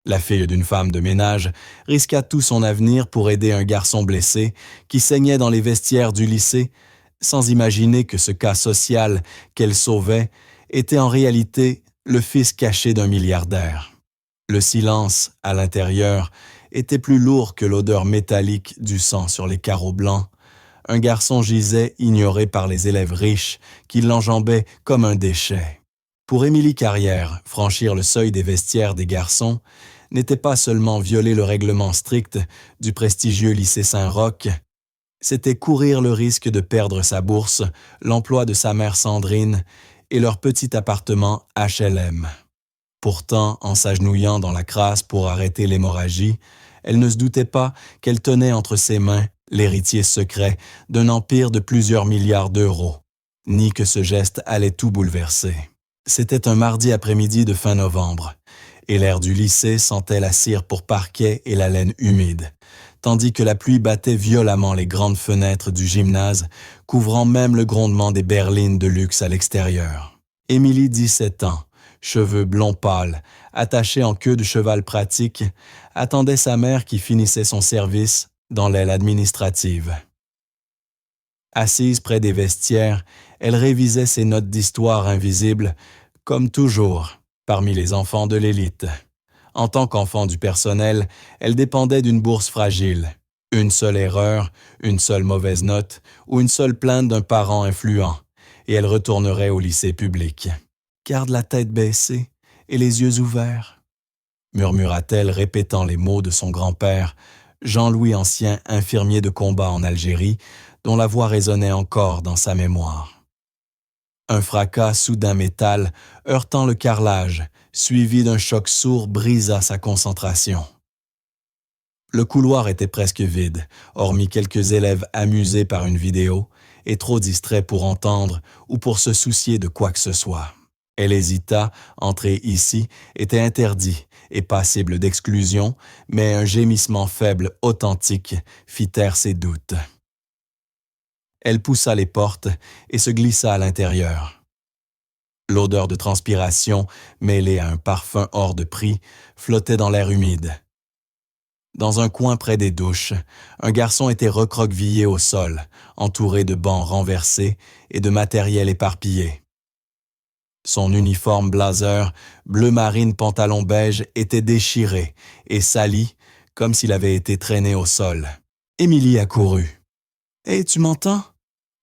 La fille d'une femme de ménage risqua tout son avenir pour aider un garçon blessé qui saignait dans les vestiaires du lycée, sans imaginer que ce cas social qu'elle sauvait était en réalité le fils caché d'un milliardaire. Le silence, à l'intérieur, était plus lourd que l'odeur métallique du sang sur les carreaux blancs. Un garçon gisait ignoré par les élèves riches qui l'enjambaient comme un déchet. Pour Émilie Carrière, franchir le seuil des vestiaires des garçons n'était pas seulement violer le règlement strict du prestigieux lycée Saint-Roch, c'était courir le risque de perdre sa bourse, l'emploi de sa mère Sandrine et leur petit appartement HLM. Pourtant, en s'agenouillant dans la crasse pour arrêter l'hémorragie, elle ne se doutait pas qu'elle tenait entre ses mains l'héritier secret d'un empire de plusieurs milliards d'euros, ni que ce geste allait tout bouleverser. C'était un mardi après-midi de fin novembre, et l'air du lycée sentait la cire pour parquet et la laine humide, tandis que la pluie battait violemment les grandes fenêtres du gymnase, couvrant même le grondement des berlines de luxe à l'extérieur. Émilie, 17 ans, cheveux blonds pâles, attachés en queue de cheval pratique, attendait sa mère qui finissait son service dans l'aile administrative. Assise près des vestiaires, elle révisait ses notes d'histoire invisibles, comme toujours, parmi les enfants de l'élite. En tant qu'enfant du personnel, elle dépendait d'une bourse fragile. Une seule erreur, une seule mauvaise note ou une seule plainte d'un parent influent, et elle retournerait au lycée public. « Garde la tête baissée et les yeux ouverts », murmura-t-elle répétant les mots de son grand-père, Jean-Louis Ancien, infirmier de combat en Algérie, dont la voix résonnait encore dans sa mémoire. Un fracas soudain métal, heurtant le carrelage, suivi d'un choc sourd, brisa sa concentration. Le couloir était presque vide, hormis quelques élèves amusés par une vidéo et trop distraits pour entendre ou pour se soucier de quoi que ce soit. Elle hésita, entrer ici était interdit et passible d'exclusion, mais un gémissement faible, authentique, fit taire ses doutes. Elle poussa les portes et se glissa à l'intérieur. L'odeur de transpiration, mêlée à un parfum hors de prix, flottait dans l'air humide. Dans un coin près des douches, un garçon était recroquevillé au sol, entouré de bancs renversés et de matériel éparpillé. Son uniforme blazer, bleu marine pantalon beige, était déchiré et sali, comme s'il avait été traîné au sol. Émilie accourut. « Hé, tu m'entends »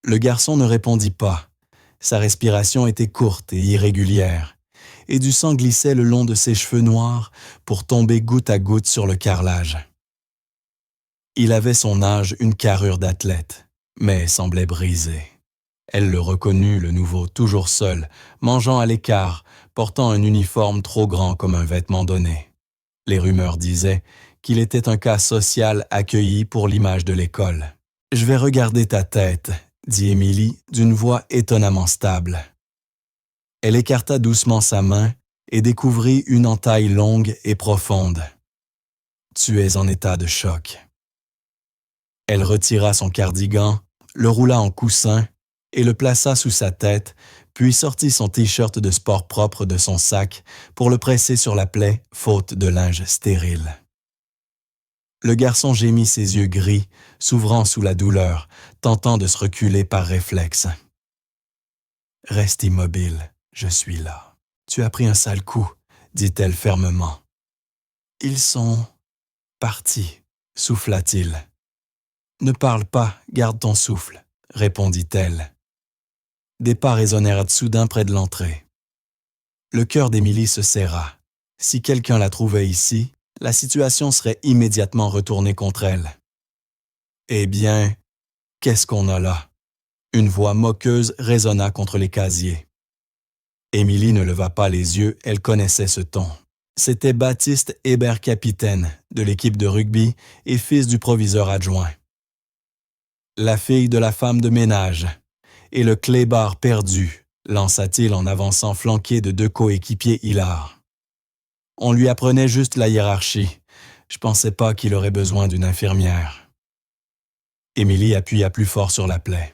Le garçon ne répondit pas. Sa respiration était courte et irrégulière, et du sang glissait le long de ses cheveux noirs pour tomber goutte à goutte sur le carrelage. Il avait son âge, une carrure d'athlète, mais semblait brisé. Elle le reconnut, le nouveau, toujours seul, mangeant à l'écart, portant un uniforme trop grand comme un vêtement donné. Les rumeurs disaient qu'il était un cas social accueilli pour l'image de l'école. « Je vais regarder ta tête », dit Émilie d'une voix étonnamment stable. Elle écarta doucement sa main et découvrit une entaille longue et profonde. « Tu es en état de choc. » Elle retira son cardigan, le roula en coussin et le plaça sous sa tête, puis sortit son t-shirt de sport propre de son sac pour le presser sur la plaie, faute de linge stérile. Le garçon gémit ses yeux gris, s'ouvrant sous la douleur, tentant de se reculer par réflexe. « Reste immobile, je suis là. Tu as pris un sale coup, » dit-elle fermement. « Ils sont partis, » souffla-t-il. « Ne parle pas, garde ton souffle, » répondit-elle. Des pas résonnèrent soudain près de l'entrée. Le cœur d'Émilie se serra. Si quelqu'un la trouvait ici, la situation serait immédiatement retournée contre elle. « Eh bien, qu'est-ce qu'on a là ?» Une voix moqueuse résonna contre les casiers. Émilie ne leva pas les yeux, elle connaissait ce ton. C'était Baptiste Hébert-Capitaine, de l'équipe de rugby et fils du proviseur adjoint. La fille de la femme de ménage et le clébard perdu, lança-t-il en avançant flanqué de 2 coéquipiers hilars. On lui apprenait juste la hiérarchie. Je pensais pas qu'il aurait besoin d'une infirmière. Émilie appuya plus fort sur la plaie.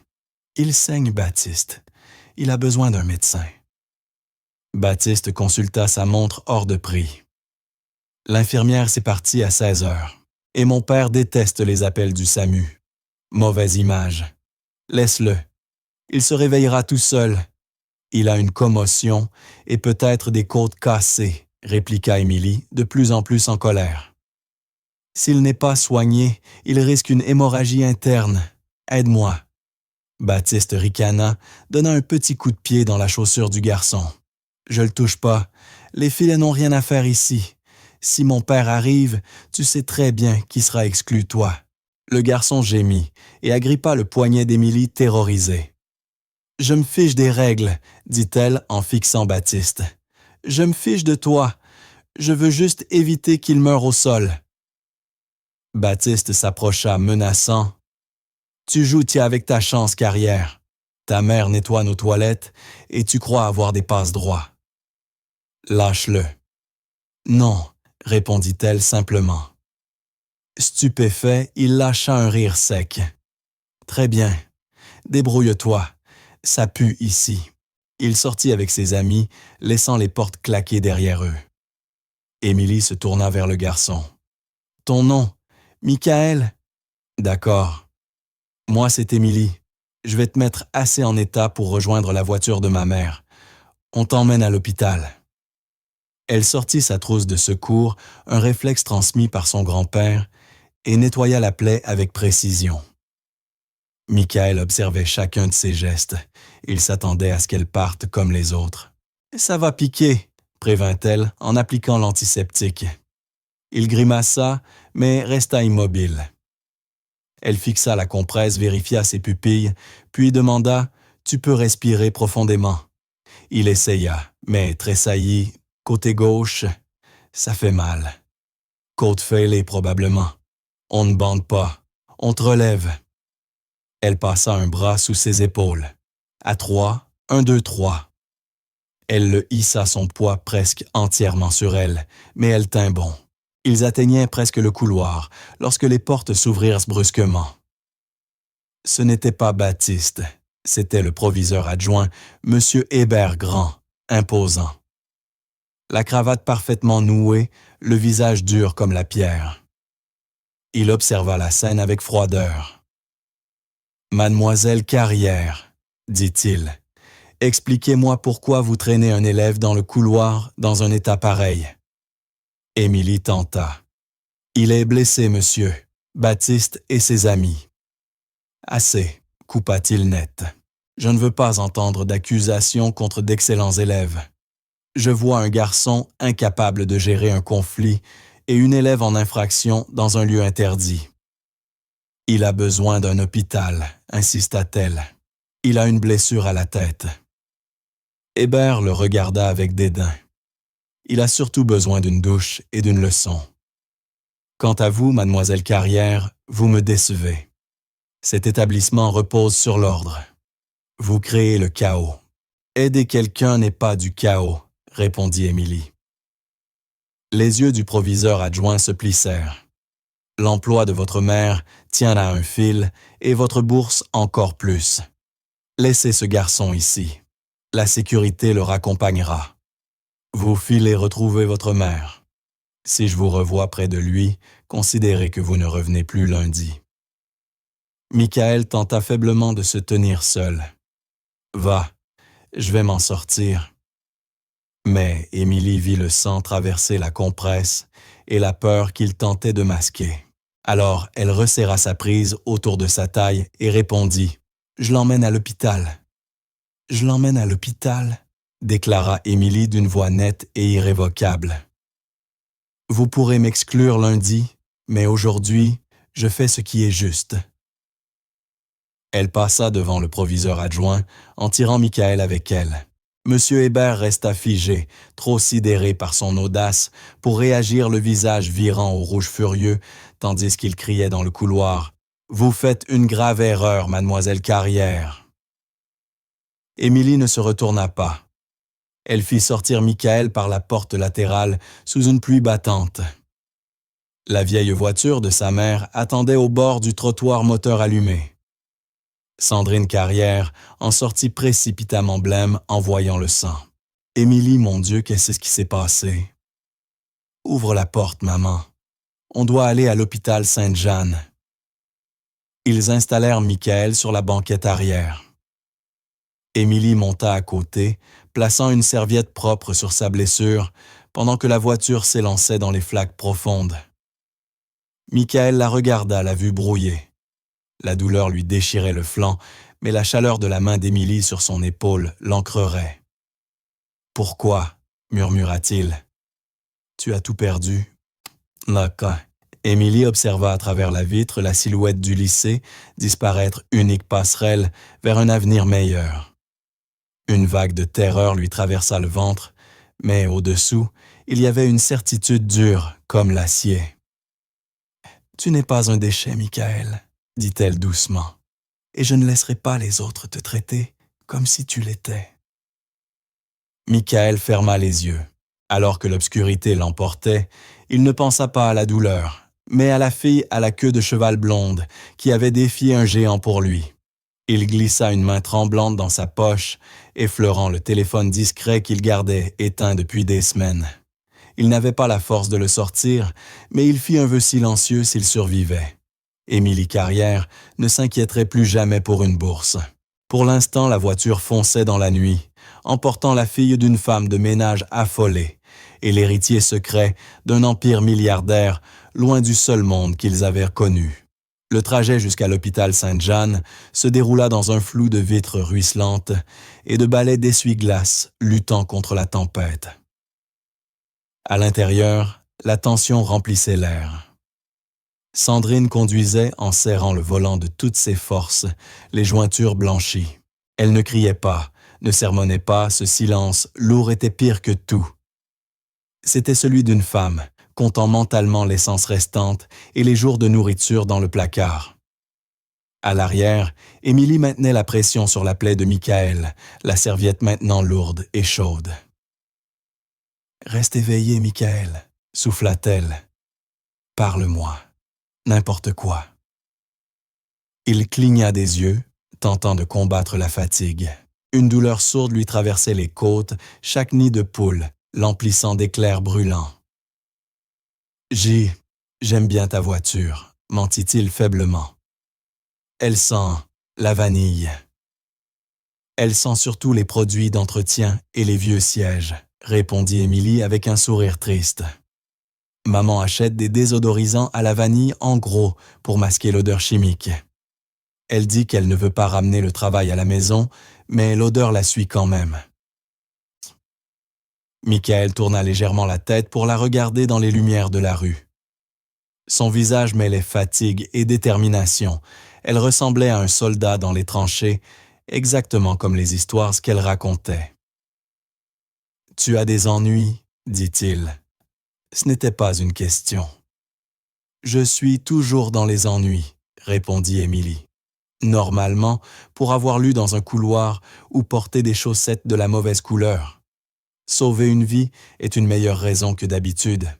Il saigne, Baptiste. Il a besoin d'un médecin. Baptiste consulta sa montre hors de prix. L'infirmière s'est partie à 16 heures. Et mon père déteste les appels du SAMU. Mauvaise image. Laisse-le. Il se réveillera tout seul. Il a une commotion et peut-être des côtes cassées, répliqua Émilie, de plus en plus en colère. S'il n'est pas soigné, il risque une hémorragie interne. Aide-moi. Baptiste ricana, donna un petit coup de pied dans la chaussure du garçon. Je le touche pas. Les filets n'ont rien à faire ici. Si mon père arrive, tu sais très bien qui sera exclu, toi. Le garçon gémit et agrippa le poignet d'Émilie terrorisée. Je me fiche des règles, dit-elle en fixant Baptiste. Je me fiche de toi. Je veux juste éviter qu'il meure au sol. Baptiste s'approcha menaçant. Tu joues avec ta chance, Carrière. Ta mère nettoie nos toilettes et tu crois avoir des passe-droits. Lâche-le. Non, répondit-elle simplement. Stupéfait, il lâcha un rire sec. Très bien. Débrouille-toi. Ça pue ici. Il sortit avec ses amis, laissant les portes claquer derrière eux. Émilie se tourna vers le garçon. Ton nom, Michael? D'accord. Moi, c'est Émilie. Je vais te mettre assez en état pour rejoindre la voiture de ma mère. On t'emmène à l'hôpital. Elle sortit sa trousse de secours, un réflexe transmis par son grand-père, et nettoya la plaie avec précision. Michael observait chacun de ses gestes. Il s'attendait à ce qu'elle parte comme les autres. « Ça va piquer », prévint-elle en appliquant l'antiseptique. Il grimaça, mais resta immobile. Elle fixa la compresse, vérifia ses pupilles, puis demanda « Tu peux respirer profondément ». Il essaya, mais tressaillit. Côté gauche, ça fait mal. Côte fêlée probablement. On ne bande pas. On te relève. Elle passa un bras sous ses épaules. À 3, 1, 2, 3. Elle le hissa son poids presque entièrement sur elle, mais elle tint bon. Ils atteignaient presque le couloir, lorsque les portes s'ouvrirent brusquement. Ce n'était pas Baptiste, c'était le proviseur adjoint, M. Hébert Grand, imposant. La cravate parfaitement nouée, le visage dur comme la pierre. Il observa la scène avec froideur. « Mademoiselle Carrière, dit-il, expliquez-moi pourquoi vous traînez un élève dans le couloir dans un état pareil. » Émilie tenta. « Il est blessé, monsieur, Baptiste et ses amis. » « Assez, coupa-t-il net. Je ne veux pas entendre d'accusations contre d'excellents élèves. Je vois un garçon incapable de gérer un conflit et une élève en infraction dans un lieu interdit. Il a besoin d'un hôpital, insista-t-elle. Il a une blessure à la tête. Hébert le regarda avec dédain. Il a surtout besoin d'une douche et d'une leçon. Quant à vous, mademoiselle Carrière, vous me décevez. Cet établissement repose sur l'ordre. Vous créez le chaos. Aider quelqu'un n'est pas du chaos, répondit Émilie. Les yeux du proviseur adjoint se plissèrent. L'emploi de votre mère tient à un fil et votre bourse encore plus. Laissez ce garçon ici. La sécurité le raccompagnera. Vous filez retrouver votre mère. Si je vous revois près de lui, considérez que vous ne revenez plus lundi. Michael tenta faiblement de se tenir seul. Va, je vais m'en sortir. Mais Émilie vit le sang traverser la compresse et la peur qu'il tentait de masquer. Alors elle resserra sa prise autour de sa taille et répondit « Je l'emmène à l'hôpital. »« Je l'emmène à l'hôpital », déclara Émilie d'une voix nette et irrévocable. « Vous pourrez m'exclure lundi, mais aujourd'hui, je fais ce qui est juste. » Elle passa devant le proviseur adjoint en tirant Michael avec elle. Monsieur Hébert resta figé, trop sidéré par son audace, pour réagir le visage virant au rouge furieux, tandis qu'il criait dans le couloir « Vous faites une grave erreur, mademoiselle Carrière. » Émilie ne se retourna pas. Elle fit sortir Michael par la porte latérale sous une pluie battante. La vieille voiture de sa mère attendait au bord du trottoir moteur allumé. Sandrine Carrière en sortit précipitamment blême en voyant le sang. « Émilie, mon Dieu, qu'est-ce qui s'est passé? » Ouvre la porte, maman. On doit aller à l'hôpital Sainte-Jeanne. » Ils installèrent Michael sur la banquette arrière. Émilie monta à côté, plaçant une serviette propre sur sa blessure, pendant que la voiture s'élançait dans les flaques profondes. Michael la regarda, la vue brouillée. La douleur lui déchirait le flanc, mais la chaleur de la main d'Émilie sur son épaule l'ancrerait. « Pourquoi ?» murmura-t-il. « Tu as tout perdu. » D'accord. Émilie observa à travers la vitre la silhouette du lycée disparaître unique passerelle vers un avenir meilleur. Une vague de terreur lui traversa le ventre, mais au-dessous, il y avait une certitude dure comme l'acier. « Tu n'es pas un déchet, Michael, » dit-elle doucement, « et je ne laisserai pas les autres te traiter comme si tu l'étais. » Michael ferma les yeux. Alors que l'obscurité l'emportait, il ne pensa pas à la douleur, mais à la fille à la queue de cheval blonde qui avait défié un géant pour lui. Il glissa une main tremblante dans sa poche, effleurant le téléphone discret qu'il gardait éteint depuis des semaines. Il n'avait pas la force de le sortir, mais il fit un vœu silencieux s'il survivait. Émilie Carrière ne s'inquiéterait plus jamais pour une bourse. Pour l'instant, la voiture fonçait dans la nuit, emportant la fille d'une femme de ménage affolée et l'héritier secret d'un empire milliardaire loin du seul monde qu'ils avaient connu. Le trajet jusqu'à l'hôpital Sainte-Jeanne se déroula dans un flou de vitres ruisselantes et de balais d'essuie-glace luttant contre la tempête. À l'intérieur, la tension remplissait l'air. Sandrine conduisait en serrant le volant de toutes ses forces, les jointures blanchies. Elle ne criait pas, ne sermonnait pas, ce silence lourd était pire que tout. C'était celui d'une femme, comptant mentalement l'essence restante et les jours de nourriture dans le placard. À l'arrière, Émilie maintenait la pression sur la plaie de Michael, la serviette maintenant lourde et chaude. « Reste éveillé, Michael, » souffla-t-elle. « Parle-moi, n'importe quoi. » Il cligna des yeux, tentant de combattre la fatigue. Une douleur sourde lui traversait les côtes, chaque nid de poule, l'emplissant d'éclairs brûlants. « J'aime bien ta voiture, » mentit-il faiblement. « Elle sent la vanille. Elle sent surtout les produits d'entretien et les vieux sièges, » répondit Émilie avec un sourire triste. « Maman achète des désodorisants à la vanille en gros pour masquer l'odeur chimique. Elle dit qu'elle ne veut pas ramener le travail à la maison, mais l'odeur la suit quand même. » Michael tourna légèrement la tête pour la regarder dans les lumières de la rue. Son visage mêlait fatigue et détermination. Elle ressemblait à un soldat dans les tranchées, exactement comme les histoires qu'elle racontait. « Tu as des ennuis ?» dit-il. Ce n'était pas une question. « Je suis toujours dans les ennuis », répondit Émilie. Normalement, pour avoir lu dans un couloir ou porté des chaussettes de la mauvaise couleur. Sauver une vie est une meilleure raison que d'habitude.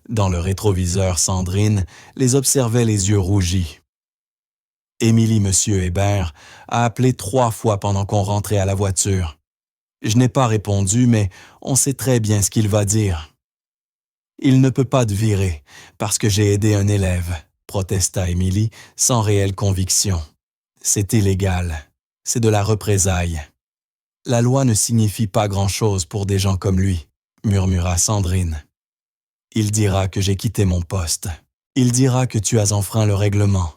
Dans le rétroviseur, Sandrine les observait les yeux rougis. Émilie, Monsieur Hébert, a appelé 3 fois pendant qu'on rentrait à la voiture. Je n'ai pas répondu, mais on sait très bien ce qu'il va dire. « Il ne peut pas te virer, parce que j'ai aidé un élève, » protesta Émilie sans réelle conviction. « C'est illégal. C'est de la représaille. » « La loi ne signifie pas grand-chose pour des gens comme lui, » murmura Sandrine. « Il dira que j'ai quitté mon poste. Il dira que tu as enfreint le règlement.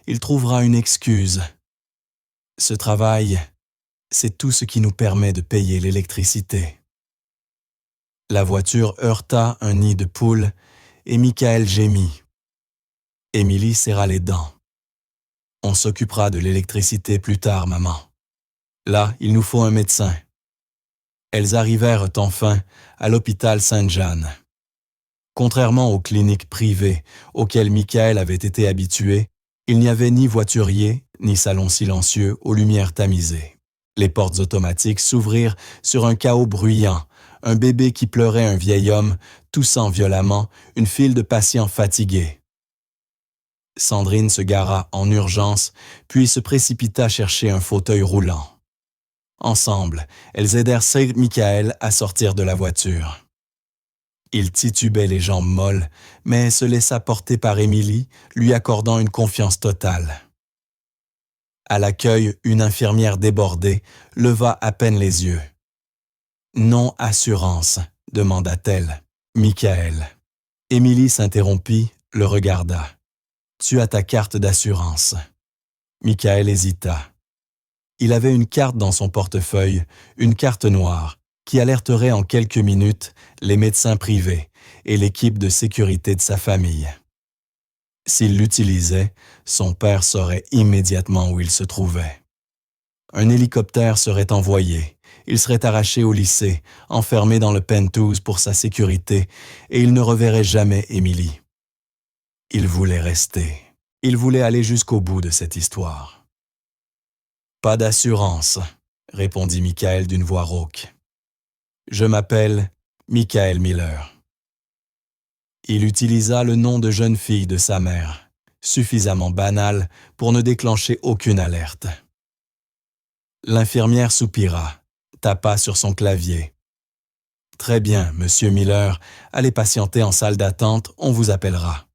Il trouvera une excuse. Ce travail, c'est tout ce qui nous permet de payer l'électricité. » La voiture heurta un nid de poules et Michael gémit. Émilie serra les dents. « On s'occupera de l'électricité plus tard, maman. Là, il nous faut un médecin. » Elles arrivèrent enfin à l'hôpital Sainte-Jeanne. Contrairement aux cliniques privées auxquelles Michael avait été habitué, il n'y avait ni voiturier, ni salon silencieux aux lumières tamisées. Les portes automatiques s'ouvrirent sur un chaos bruyant, un bébé qui pleurait, un vieil homme, toussant violemment, une file de patients fatigués. Sandrine se gara en urgence, puis se précipita chercher un fauteuil roulant. Ensemble, elles aidèrent Saint Michael à sortir de la voiture. Il titubait les jambes molles, mais se laissa porter par Émilie, lui accordant une confiance totale. À l'accueil, une infirmière débordée leva à peine les yeux. « Non assurance » demanda-t-elle. « Michael. » Émilie s'interrompit, le regarda. « Tu as ta carte d'assurance. » Michael hésita. Il avait une carte dans son portefeuille, une carte noire, qui alerterait en quelques minutes les médecins privés et l'équipe de sécurité de sa famille. S'il l'utilisait, son père saurait immédiatement où il se trouvait. Un hélicoptère serait envoyé, il serait arraché au lycée, enfermé dans le penthouse pour sa sécurité, et il ne reverrait jamais Émilie. Il voulait rester. Il voulait aller jusqu'au bout de cette histoire. « Pas d'assurance », répondit Michael d'une voix rauque. « Je m'appelle Michael Miller. » Il utilisa le nom de jeune fille de sa mère, suffisamment banal pour ne déclencher aucune alerte. L'infirmière soupira, tapa sur son clavier. « Très bien, monsieur Miller, allez patienter en salle d'attente, on vous appellera. »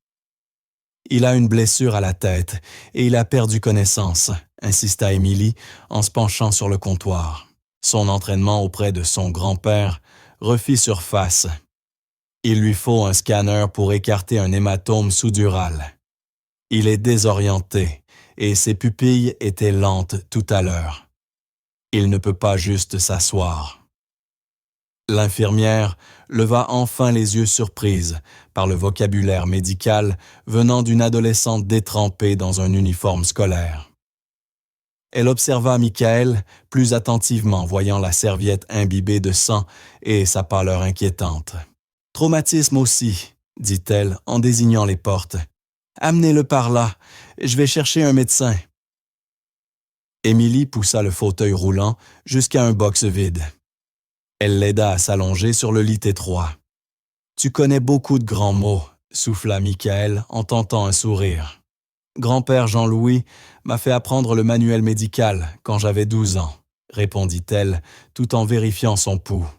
« Il a une blessure à la tête et il a perdu connaissance », insista Émilie en se penchant sur le comptoir. Son entraînement auprès de son grand-père refit surface. Il lui faut un scanner pour écarter un hématome sous-dural. Il est désorienté et ses pupilles étaient lentes tout à l'heure. Il ne peut pas juste s'asseoir. L'infirmière leva enfin les yeux surprise par le vocabulaire médical venant d'une adolescente détrempée dans un uniforme scolaire. Elle observa Michael plus attentivement, voyant la serviette imbibée de sang et sa pâleur inquiétante. « Traumatisme aussi, » dit-elle en désignant les portes. « Amenez-le par là, je vais chercher un médecin. » Émilie poussa le fauteuil roulant jusqu'à un box vide. Elle l'aida à s'allonger sur le lit étroit. « Tu connais beaucoup de grands mots », souffla Michael en tentant un sourire. « Grand-père Jean-Louis m'a fait apprendre le manuel médical quand j'avais 12 ans, » répondit-elle tout en vérifiant son pouls.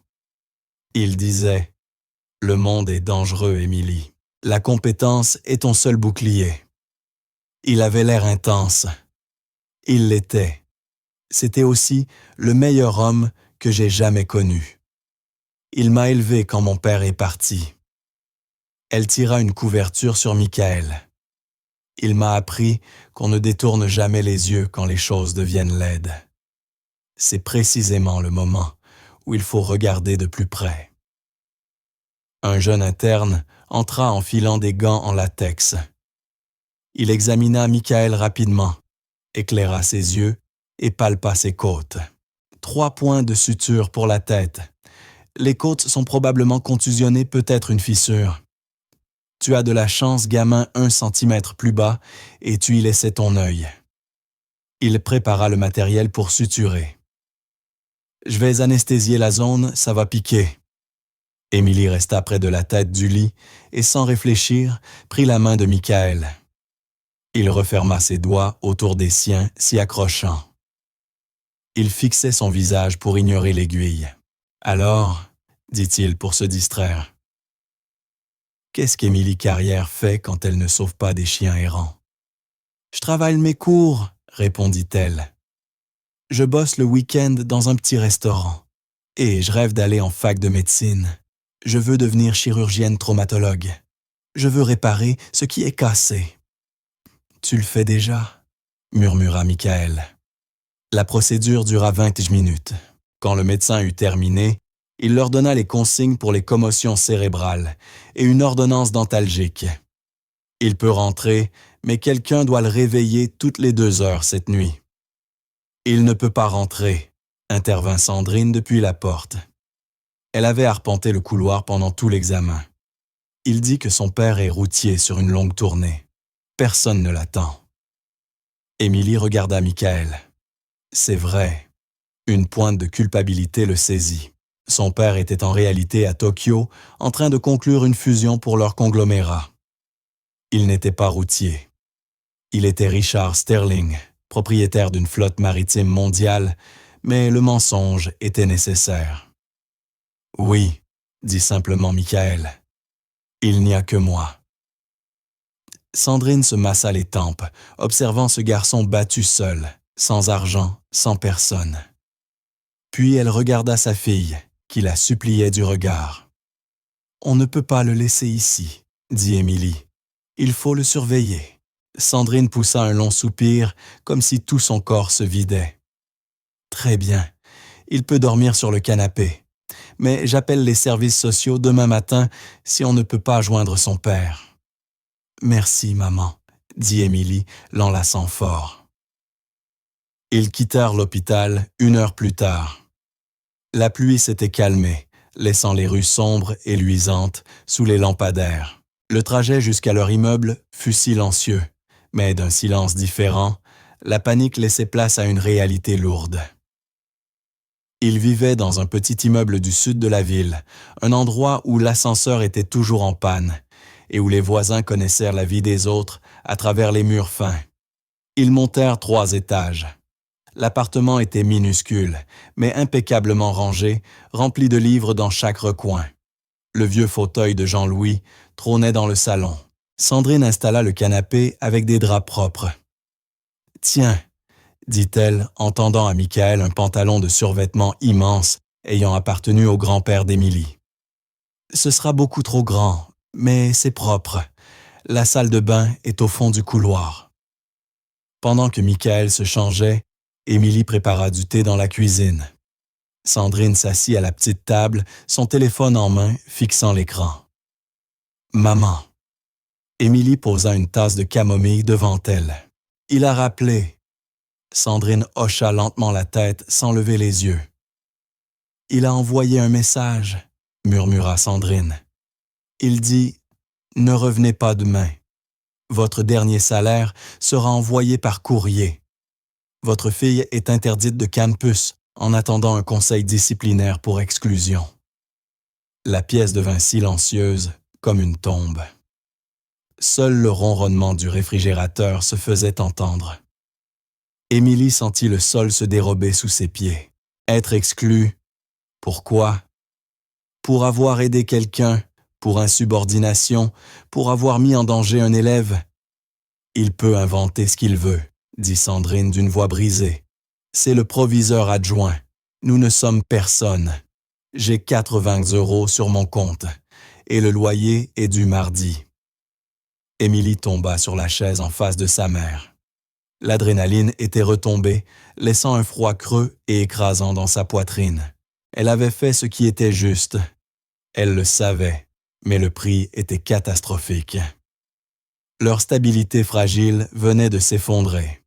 Il disait « Le monde est dangereux, Émilie. La compétence est ton seul bouclier. » Il avait l'air intense. Il l'était. C'était aussi le meilleur homme que j'ai jamais connu. Il m'a élevé quand mon père est parti. Elle tira une couverture sur Michael. Il m'a appris qu'on ne détourne jamais les yeux quand les choses deviennent laides. C'est précisément le moment où il faut regarder de plus près. Un jeune interne entra en filant des gants en latex. Il examina Michael rapidement, éclaira ses yeux et palpa ses côtes. 3 points de suture pour la tête. Les côtes sont probablement contusionnées, peut-être une fissure. Tu as de la chance, gamin, 1 centimètre plus bas, et tu y laissais ton œil. Il prépara le matériel pour suturer. Je vais anesthésier la zone, ça va piquer. Émilie resta près de la tête du lit et, sans réfléchir, prit la main de Michael. Il referma ses doigts autour des siens, s'y accrochant. Il fixait son visage pour ignorer l'aiguille. « Alors, dit-il pour se distraire, qu'est-ce qu'Émilie Carrière fait quand elle ne sauve pas des chiens errants? »« Je travaille mes cours, » répondit-elle. « Je bosse le week-end dans un petit restaurant. Et je rêve d'aller en fac de médecine. Je veux devenir chirurgienne traumatologue. Je veux réparer ce qui est cassé. »« Tu le fais déjà, » murmura Michael. La procédure dura 20 minutes. Quand le médecin eut terminé, il leur donna les consignes pour les commotions cérébrales et une ordonnance dentalgique. Il peut rentrer, mais quelqu'un doit le réveiller toutes les 2 heures cette nuit. Il ne peut pas rentrer, intervint Sandrine depuis la porte. Elle avait arpenté le couloir pendant tout l'examen. Il dit que son père est routier sur une longue tournée. Personne ne l'attend. Émilie regarda Michael. C'est vrai. Une pointe de culpabilité le saisit. Son père était en réalité à Tokyo, en train de conclure une fusion pour leur conglomérat. Il n'était pas routier. Il était Richard Sterling, propriétaire d'une flotte maritime mondiale, mais le mensonge était nécessaire. « Oui », dit simplement Michael, Il n'y a que moi. Sandrine se massa les tempes, observant ce garçon battu seul, sans argent, sans personne. Puis elle regarda sa fille, qui la suppliait du regard. « On ne peut pas le laisser ici, » dit Émilie. « Il faut le surveiller. » Sandrine poussa un long soupir, comme si tout son corps se vidait. « Très bien, il peut dormir sur le canapé. Mais j'appelle les services sociaux demain matin si on ne peut pas joindre son père. »« Merci, maman, » dit Émilie, l'enlaçant fort. Ils quittèrent l'hôpital 1 heure plus tard. La pluie s'était calmée, laissant les rues sombres et luisantes sous les lampadaires. Le trajet jusqu'à leur immeuble fut silencieux, mais d'un silence différent, la panique laissait place à une réalité lourde. Ils vivaient dans un petit immeuble du sud de la ville, un endroit où l'ascenseur était toujours en panne et où les voisins connaissaient la vie des autres à travers les murs fins. Ils montèrent 3 étages. L'appartement était minuscule, mais impeccablement rangé, rempli de livres dans chaque recoin. Le vieux fauteuil de Jean-Louis trônait dans le salon. Sandrine installa le canapé avec des draps propres. « Tiens, » dit-elle en tendant à Michael un pantalon de survêtement immense ayant appartenu au grand-père d'Émilie. « Ce sera beaucoup trop grand, mais c'est propre. La salle de bain est au fond du couloir. » Pendant que Michael se changeait, Émilie prépara du thé dans la cuisine. Sandrine s'assit à la petite table, son téléphone en main, fixant l'écran. « Maman. » Émilie posa une tasse de camomille devant elle. « Il a rappelé. » Sandrine hocha lentement la tête sans lever les yeux. « Il a envoyé un message, » murmura Sandrine. « Il dit « Ne revenez pas demain. Votre dernier salaire sera envoyé par courrier. Votre fille est interdite de campus en attendant un conseil disciplinaire pour exclusion. » La pièce devint silencieuse comme une tombe. Seul le ronronnement du réfrigérateur se faisait entendre. Émilie sentit le sol se dérober sous ses pieds. Être exclue. Pourquoi? Pour avoir aidé quelqu'un, pour insubordination, pour avoir mis en danger un élève. « Il peut inventer ce qu'il veut, » dit Sandrine d'une voix brisée. « C'est le proviseur adjoint. Nous ne sommes personne. J'ai 80 € sur mon compte et le loyer est dû mardi. » Émilie tomba sur la chaise en face de sa mère. L'adrénaline était retombée, laissant un froid creux et écrasant dans sa poitrine. Elle avait fait ce qui était juste. Elle le savait, mais le prix était catastrophique. Leur stabilité fragile venait de s'effondrer.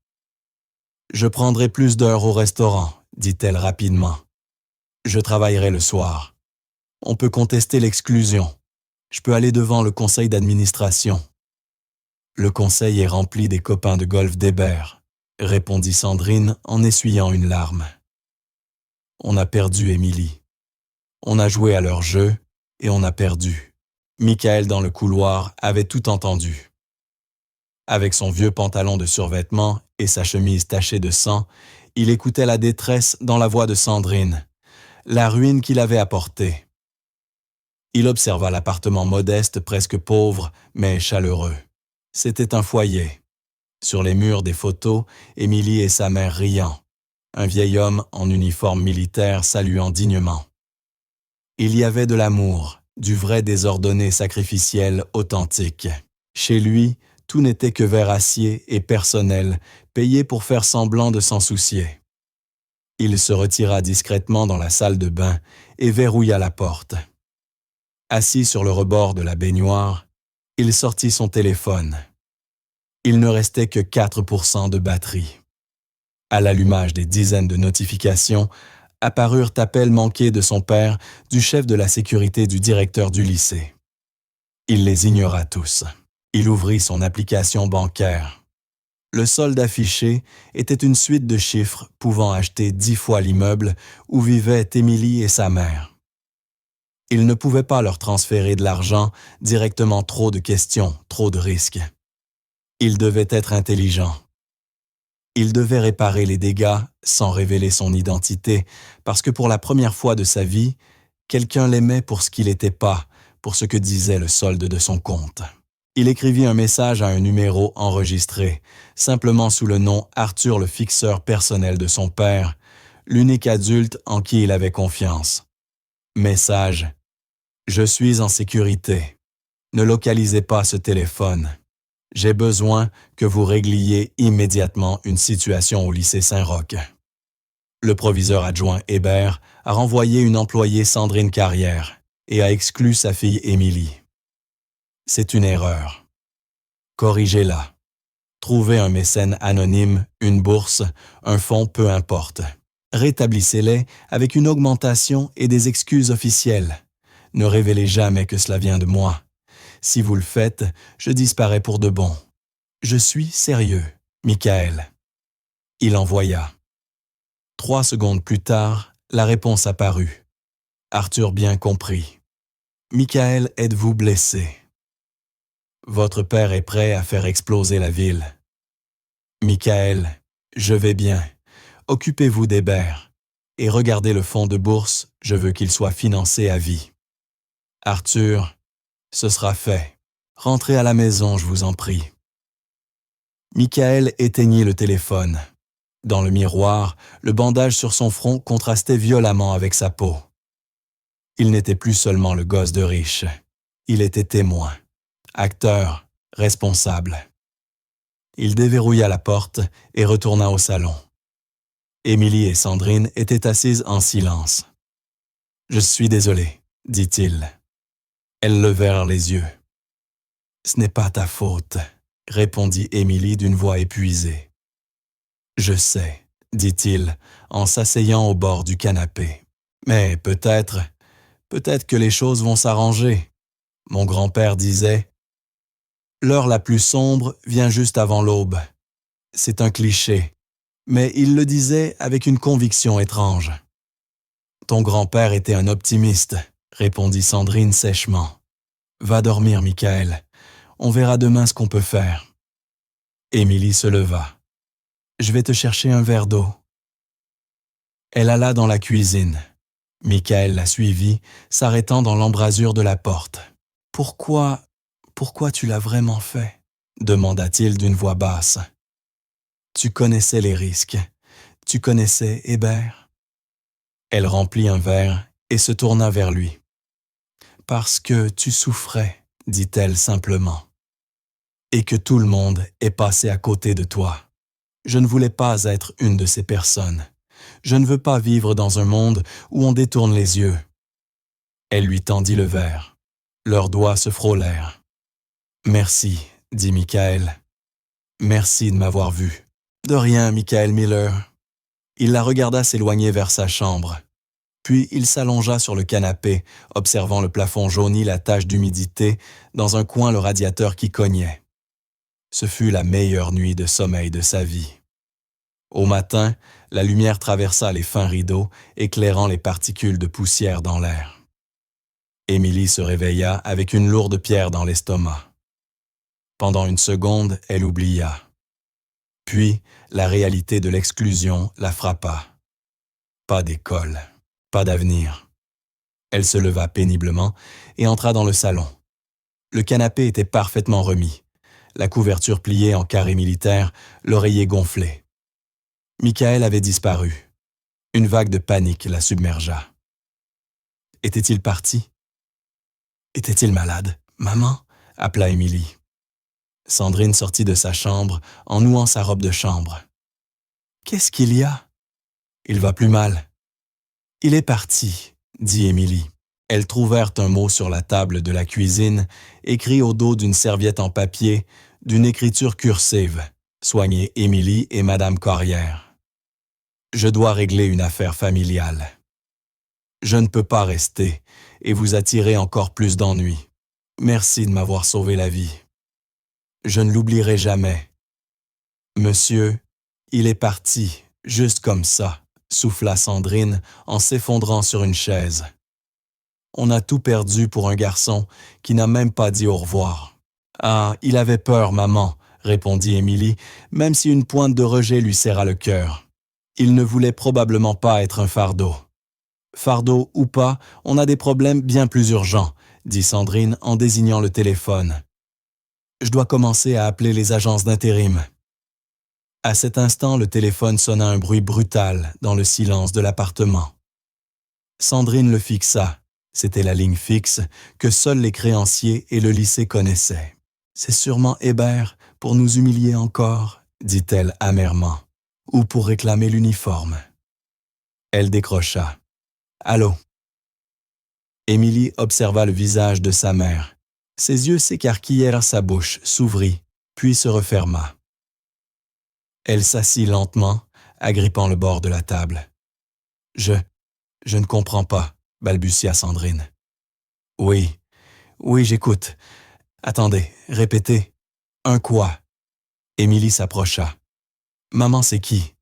« Je prendrai plus d'heures au restaurant, » dit-elle rapidement. « Je travaillerai le soir. On peut contester l'exclusion. Je peux aller devant le conseil d'administration. » « Le conseil est rempli des copains de golf d'Hébert, » répondit Sandrine en essuyant une larme. « On a perdu Émilie. On a joué à leur jeu et on a perdu. » Michael dans le couloir avait tout entendu. Avec son vieux pantalon de survêtement et sa chemise tachée de sang, il écoutait la détresse dans la voix de Sandrine, la ruine qu'il avait apportée. Il observa l'appartement modeste, presque pauvre, mais chaleureux. C'était un foyer. Sur les murs des photos, Émilie et sa mère riant. Un vieil homme en uniforme militaire saluant dignement. Il y avait de l'amour, du vrai désordonné sacrificiel authentique. Chez lui, tout n'était que veracier et personnel, payé pour faire semblant de s'en soucier. Il se retira discrètement dans la salle de bain et verrouilla la porte. Assis sur le rebord de la baignoire, il sortit son téléphone. Il ne restait que 4% de batterie. À l'allumage des dizaines de notifications, apparurent appels manqués de son père, du chef de la sécurité du directeur du lycée. Il les ignora tous. Il ouvrit son application bancaire. Le solde affiché était une suite de chiffres pouvant acheter 10 fois l'immeuble où vivaient Émilie et sa mère. Il ne pouvait pas leur transférer de l'argent directement, trop de questions, trop de risques. Il devait être intelligent. Il devait réparer les dégâts sans révéler son identité, parce que pour la première fois de sa vie, quelqu'un l'aimait pour ce qu'il n'était pas, pour ce que disait le solde de son compte. Il écrivit un message à un numéro enregistré, simplement sous le nom Arthur le fixeur personnel de son père, l'unique adulte en qui il avait confiance. Message: Je suis en sécurité. Ne localisez pas ce téléphone. J'ai besoin que vous régliez immédiatement une situation au lycée Saint-Roch. Le proviseur adjoint Hébert a renvoyé une employée Sandrine Carrière et a exclu sa fille Émilie. C'est une erreur. Corrigez-la. Trouvez un mécène anonyme, une bourse, un fonds, peu importe. Rétablissez-les avec une augmentation et des excuses officielles. Ne révélez jamais que cela vient de moi. Si vous le faites, je disparais pour de bon. Je suis sérieux, Michael. Il envoya. 3 secondes plus tard, la réponse apparut. Arthur bien compris. Michael, êtes-vous blessé? Votre père est prêt à faire exploser la ville. Michael, je vais bien. Occupez-vous d'Hébert. Et regardez le fonds de bourse, je veux qu'il soit financé à vie. Arthur, ce sera fait. Rentrez à la maison, je vous en prie. Michael éteignit le téléphone. Dans le miroir, le bandage sur son front contrastait violemment avec sa peau. Il n'était plus seulement le gosse de riche. Il était témoin, acteur, responsable. Il déverrouilla la porte et retourna au salon. Émilie et Sandrine étaient assises en silence. « Je suis désolé, dit-il. » Elles levèrent les yeux. « Ce n'est pas ta faute, » répondit Émilie d'une voix épuisée. « Je sais, » dit-il, en s'asseyant au bord du canapé. « Mais peut-être que les choses vont s'arranger. Mon grand-père disait « L'heure la plus sombre vient juste avant l'aube. » C'est un cliché, mais il le disait avec une conviction étrange. « Ton grand-père était un optimiste, » répondit Sandrine sèchement. « Va dormir, Michael. On verra demain ce qu'on peut faire. » Émilie se leva. « Je vais te chercher un verre d'eau. » Elle alla dans la cuisine. Michael la suivit, s'arrêtant dans l'embrasure de la porte. « Pourquoi tu l'as vraiment fait ?» demanda-t-il d'une voix basse. « Tu connaissais les risques. Tu connaissais Hébert. » Elle remplit un verre et se tourna vers lui. « Parce que tu souffrais, » dit-elle simplement. « Et que tout le monde est passé à côté de toi. Je ne voulais pas être une de ces personnes. Je ne veux pas vivre dans un monde où on détourne les yeux. » Elle lui tendit le verre. Leurs doigts se frôlèrent. « Merci, » dit Michael. « Merci de m'avoir vu. »« De rien, Michael Miller. » Il la regarda s'éloigner vers sa chambre. Puis il s'allongea sur le canapé, observant le plafond jauni, la tache d'humidité, dans un coin le radiateur qui cognait. Ce fut la meilleure nuit de sommeil de sa vie. Au matin, la lumière traversa les fins rideaux, éclairant les particules de poussière dans l'air. Émilie se réveilla avec une lourde pierre dans l'estomac. Pendant une seconde, elle oublia. Puis, la réalité de l'exclusion la frappa. Pas d'école, pas d'avenir. Elle se leva péniblement et entra dans le salon. Le canapé était parfaitement remis, la couverture pliée en carré militaire, l'oreiller gonflé. Michael avait disparu. Une vague de panique la submergea. Était-il parti? Était-il malade? « Maman » appela Émilie. Sandrine sortit de sa chambre en nouant sa robe de chambre. « Qu'est-ce qu'il y a? » »« Il va plus mal. »« Il est parti, » dit Émilie. Elles trouvèrent un mot sur la table de la cuisine, écrit au dos d'une serviette en papier, d'une écriture cursive, soigner Émilie et Madame Carrière. Je dois régler une affaire familiale. Je ne peux pas rester et vous attirer encore plus d'ennuis. Merci de m'avoir sauvé la vie. Je ne l'oublierai jamais. Monsieur, il est parti, juste comme ça, souffla Sandrine en s'effondrant sur une chaise. On a tout perdu pour un garçon qui n'a même pas dit au revoir. Ah, il avait peur, maman, répondit Émilie, même si une pointe de rejet lui serra le cœur. Il ne voulait probablement pas être un fardeau. Fardeau ou pas, on a des problèmes bien plus urgents, dit Sandrine en désignant le téléphone. « Je dois commencer à appeler les agences d'intérim. » À cet instant, le téléphone sonna un bruit brutal dans le silence de l'appartement. Sandrine le fixa. C'était la ligne fixe que seuls les créanciers et le lycée connaissaient. « C'est sûrement Hébert pour nous humilier encore, » dit-elle amèrement, « ou pour réclamer l'uniforme. » Elle décrocha. « Allô ?» Émilie observa le visage de sa mère. Ses yeux s'écarquillèrent, sa bouche s'ouvrit, puis se referma. Elle s'assit lentement, agrippant le bord de la table. « Je ne comprends pas, » balbutia Sandrine. « Oui, j'écoute. Attendez, répétez. Un quoi ?» Émilie s'approcha. « Maman, c'est qui ?»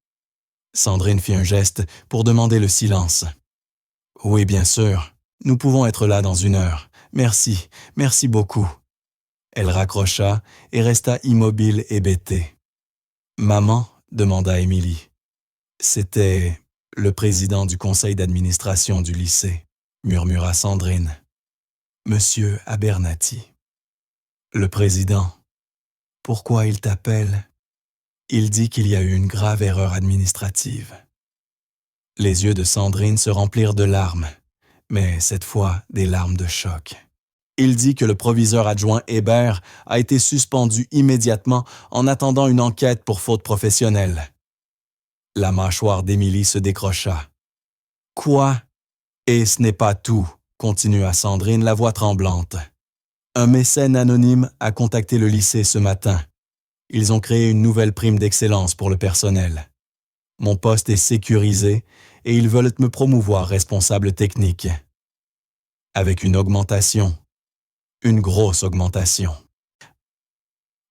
Sandrine fit un geste pour demander le silence. « Oui, bien sûr. Nous pouvons être là dans 1 heure. Merci beaucoup. » Elle raccrocha et resta immobile, hébétée. « Maman ?» demanda Émilie. « C'était le président du conseil d'administration du lycée, » murmura Sandrine. « Monsieur Abernathy. »« Le président. Pourquoi il t'appelle ? Il dit qu'il y a eu une grave erreur administrative. » Les yeux de Sandrine se remplirent de larmes, mais cette fois des larmes de choc. Il dit que le proviseur adjoint Hébert a été suspendu immédiatement en attendant une enquête pour faute professionnelle. La mâchoire d'Émilie se décrocha. « Quoi ? Et ce n'est pas tout, » continua Sandrine, la voix tremblante. « Un mécène anonyme a contacté le lycée ce matin. Ils ont créé une nouvelle prime d'excellence pour le personnel. Mon poste est sécurisé et ils veulent me promouvoir responsable technique. Avec une augmentation. Une grosse augmentation. »«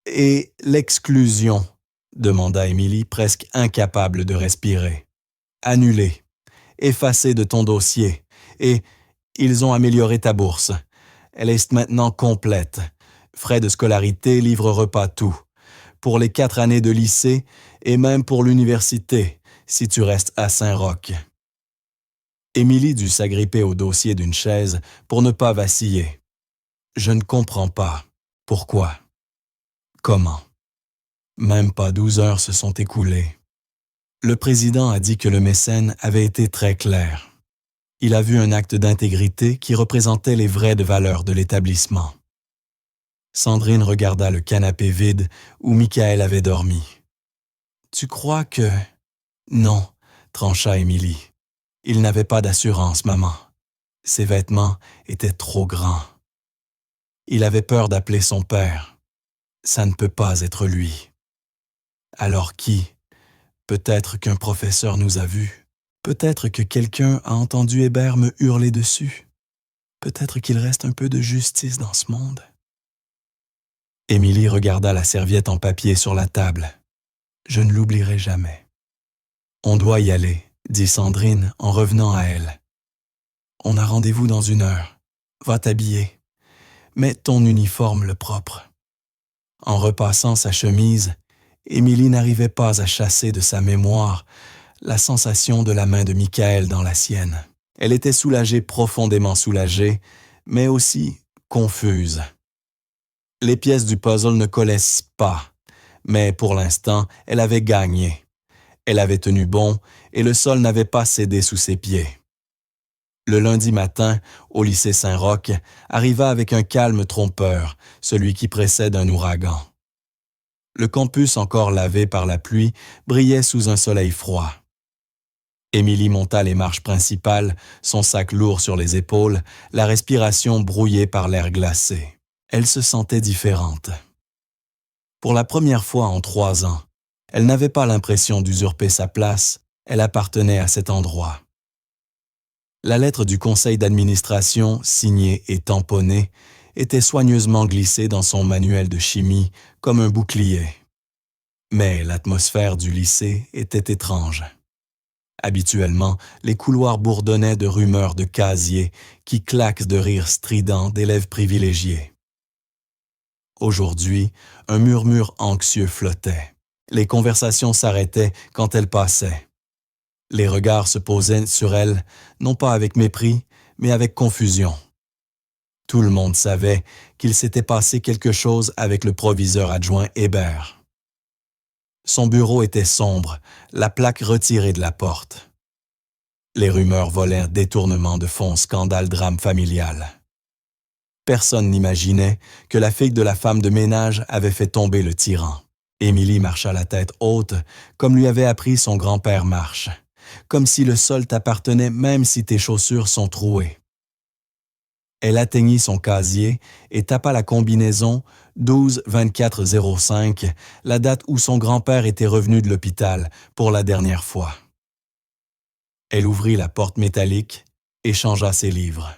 Et l'exclusion ?» demanda Émilie, presque incapable de respirer. « Annulée. Effacée de ton dossier. Et ils ont amélioré ta bourse. Elle est maintenant complète. Frais de scolarité, livre-repas, tout. Pour les 4 années de lycée et même pour l'université, si tu restes à Saint-Roch. » Émilie dut s'agripper au dossier d'une chaise pour ne pas vaciller. « Je ne comprends pas. Pourquoi? Comment? Même pas 12 heures se sont écoulées. Le président a dit que le mécène avait été très clair. Il a vu un acte d'intégrité qui représentait les vraies valeurs de l'établissement. » Sandrine regarda le canapé vide où Michael avait dormi. « Tu crois que… » ?»« Non, » trancha Émilie. « Il n'avait pas d'assurance, maman. Ses vêtements étaient trop grands. Il avait peur d'appeler son père. Ça ne peut pas être lui. Alors qui? Peut-être qu'un professeur nous a vus. Peut-être que quelqu'un a entendu Hébert me hurler dessus. Peut-être qu'il reste un peu de justice dans ce monde. » Émilie regarda la serviette en papier sur la table. « Je ne l'oublierai jamais. »« On doit y aller, » dit Sandrine en revenant à elle. « On a rendez-vous dans 1 heure. Va t'habiller. Mets ton uniforme le propre. » En repassant sa chemise, Émilie n'arrivait pas à chasser de sa mémoire la sensation de la main de Michael dans la sienne. Elle était soulagée, profondément soulagée, mais aussi confuse. Les pièces du puzzle ne collaient pas, mais pour l'instant, elle avait gagné. Elle avait tenu bon et le sol n'avait pas cédé sous ses pieds. Le lundi matin, au lycée Saint-Roch, arriva avec un calme trompeur, celui qui précède un ouragan. Le campus, encore lavé par la pluie, brillait sous un soleil froid. Émilie monta les marches principales, son sac lourd sur les épaules, la respiration brouillée par l'air glacé. Elle se sentait différente. Pour la première fois en 3 ans, elle n'avait pas l'impression d'usurper sa place, elle appartenait à cet endroit. La lettre du conseil d'administration, signée et tamponnée, était soigneusement glissée dans son manuel de chimie comme un bouclier. Mais l'atmosphère du lycée était étrange. Habituellement, les couloirs bourdonnaient de rumeurs de casiers qui claquent de rires stridents d'élèves privilégiés. Aujourd'hui, un murmure anxieux flottait. Les conversations s'arrêtaient quand elle passait. Les regards se posaient sur elle, non pas avec mépris, mais avec confusion. Tout le monde savait qu'il s'était passé quelque chose avec le proviseur adjoint Hébert. Son bureau était sombre, la plaque retirée de la porte. Les rumeurs volèrent détournement de fonds, scandale, drame familial. Personne n'imaginait que la fille de la femme de ménage avait fait tomber le tyran. Émilie marcha la tête haute, comme lui avait appris son grand-père marche, comme si le sol t'appartenait même si tes chaussures sont trouées. Elle atteignit son casier et tapa la combinaison 12-24-05, la date où son grand-père était revenu de l'hôpital pour la dernière fois. Elle ouvrit la porte métallique et changea ses livres.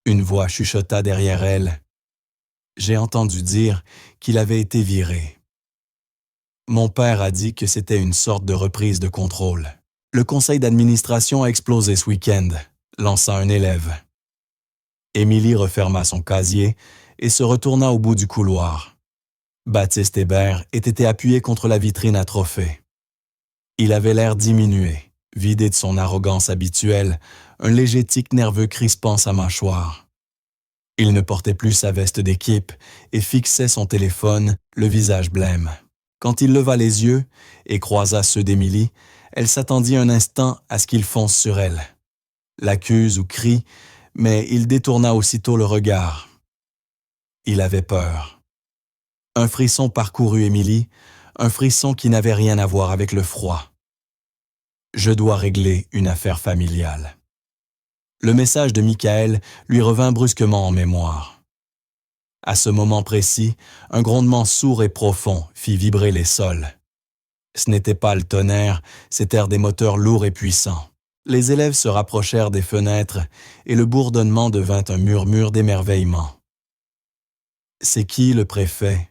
Une voix chuchota derrière elle. « J'ai entendu dire qu'il avait été viré. Mon père a dit que c'était une sorte de reprise de contrôle. Le conseil d'administration a explosé ce week-end, lança un élève. » Émilie referma son casier et se retourna au bout du couloir. Baptiste Hébert était appuyé contre la vitrine à trophées. Il avait l'air diminué, vidé de son arrogance habituelle, un léger tic nerveux crispant sa mâchoire. Il ne portait plus sa veste d'équipe et fixait son téléphone, le visage blême. Quand il leva les yeux et croisa ceux d'Émilie, elle s'attendit un instant à ce qu'il fonce sur elle. L'accuse ou crie, mais il détourna aussitôt le regard. Il avait peur. Un frisson parcourut Émilie, un frisson qui n'avait rien à voir avec le froid. « Je dois régler une affaire familiale. » Le message de Michael lui revint brusquement en mémoire. À ce moment précis, un grondement sourd et profond fit vibrer les sols. Ce n'était pas le tonnerre, c'étaient des moteurs lourds et puissants. Les élèves se rapprochèrent des fenêtres et le bourdonnement devint un murmure d'émerveillement. « C'est qui le préfet? »«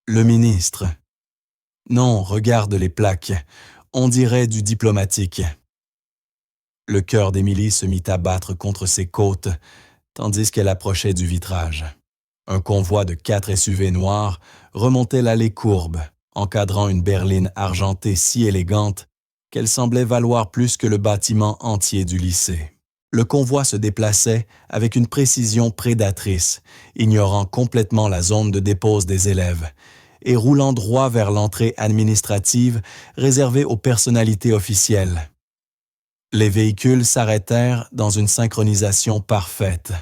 Le ministre. »« Non, regarde les plaques, on dirait du diplomatique. » Le cœur d'Émilie se mit à battre contre ses côtes, tandis qu'elle approchait du vitrage. Un convoi de 4 SUV noirs remontait l'allée courbe, encadrant une berline argentée si élégante qu'elle semblait valoir plus que le bâtiment entier du lycée. Le convoi se déplaçait avec une précision prédatrice, ignorant complètement la zone de dépose des élèves, et roulant droit vers l'entrée administrative réservée aux personnalités officielles. Les véhicules s'arrêtèrent dans une synchronisation parfaite.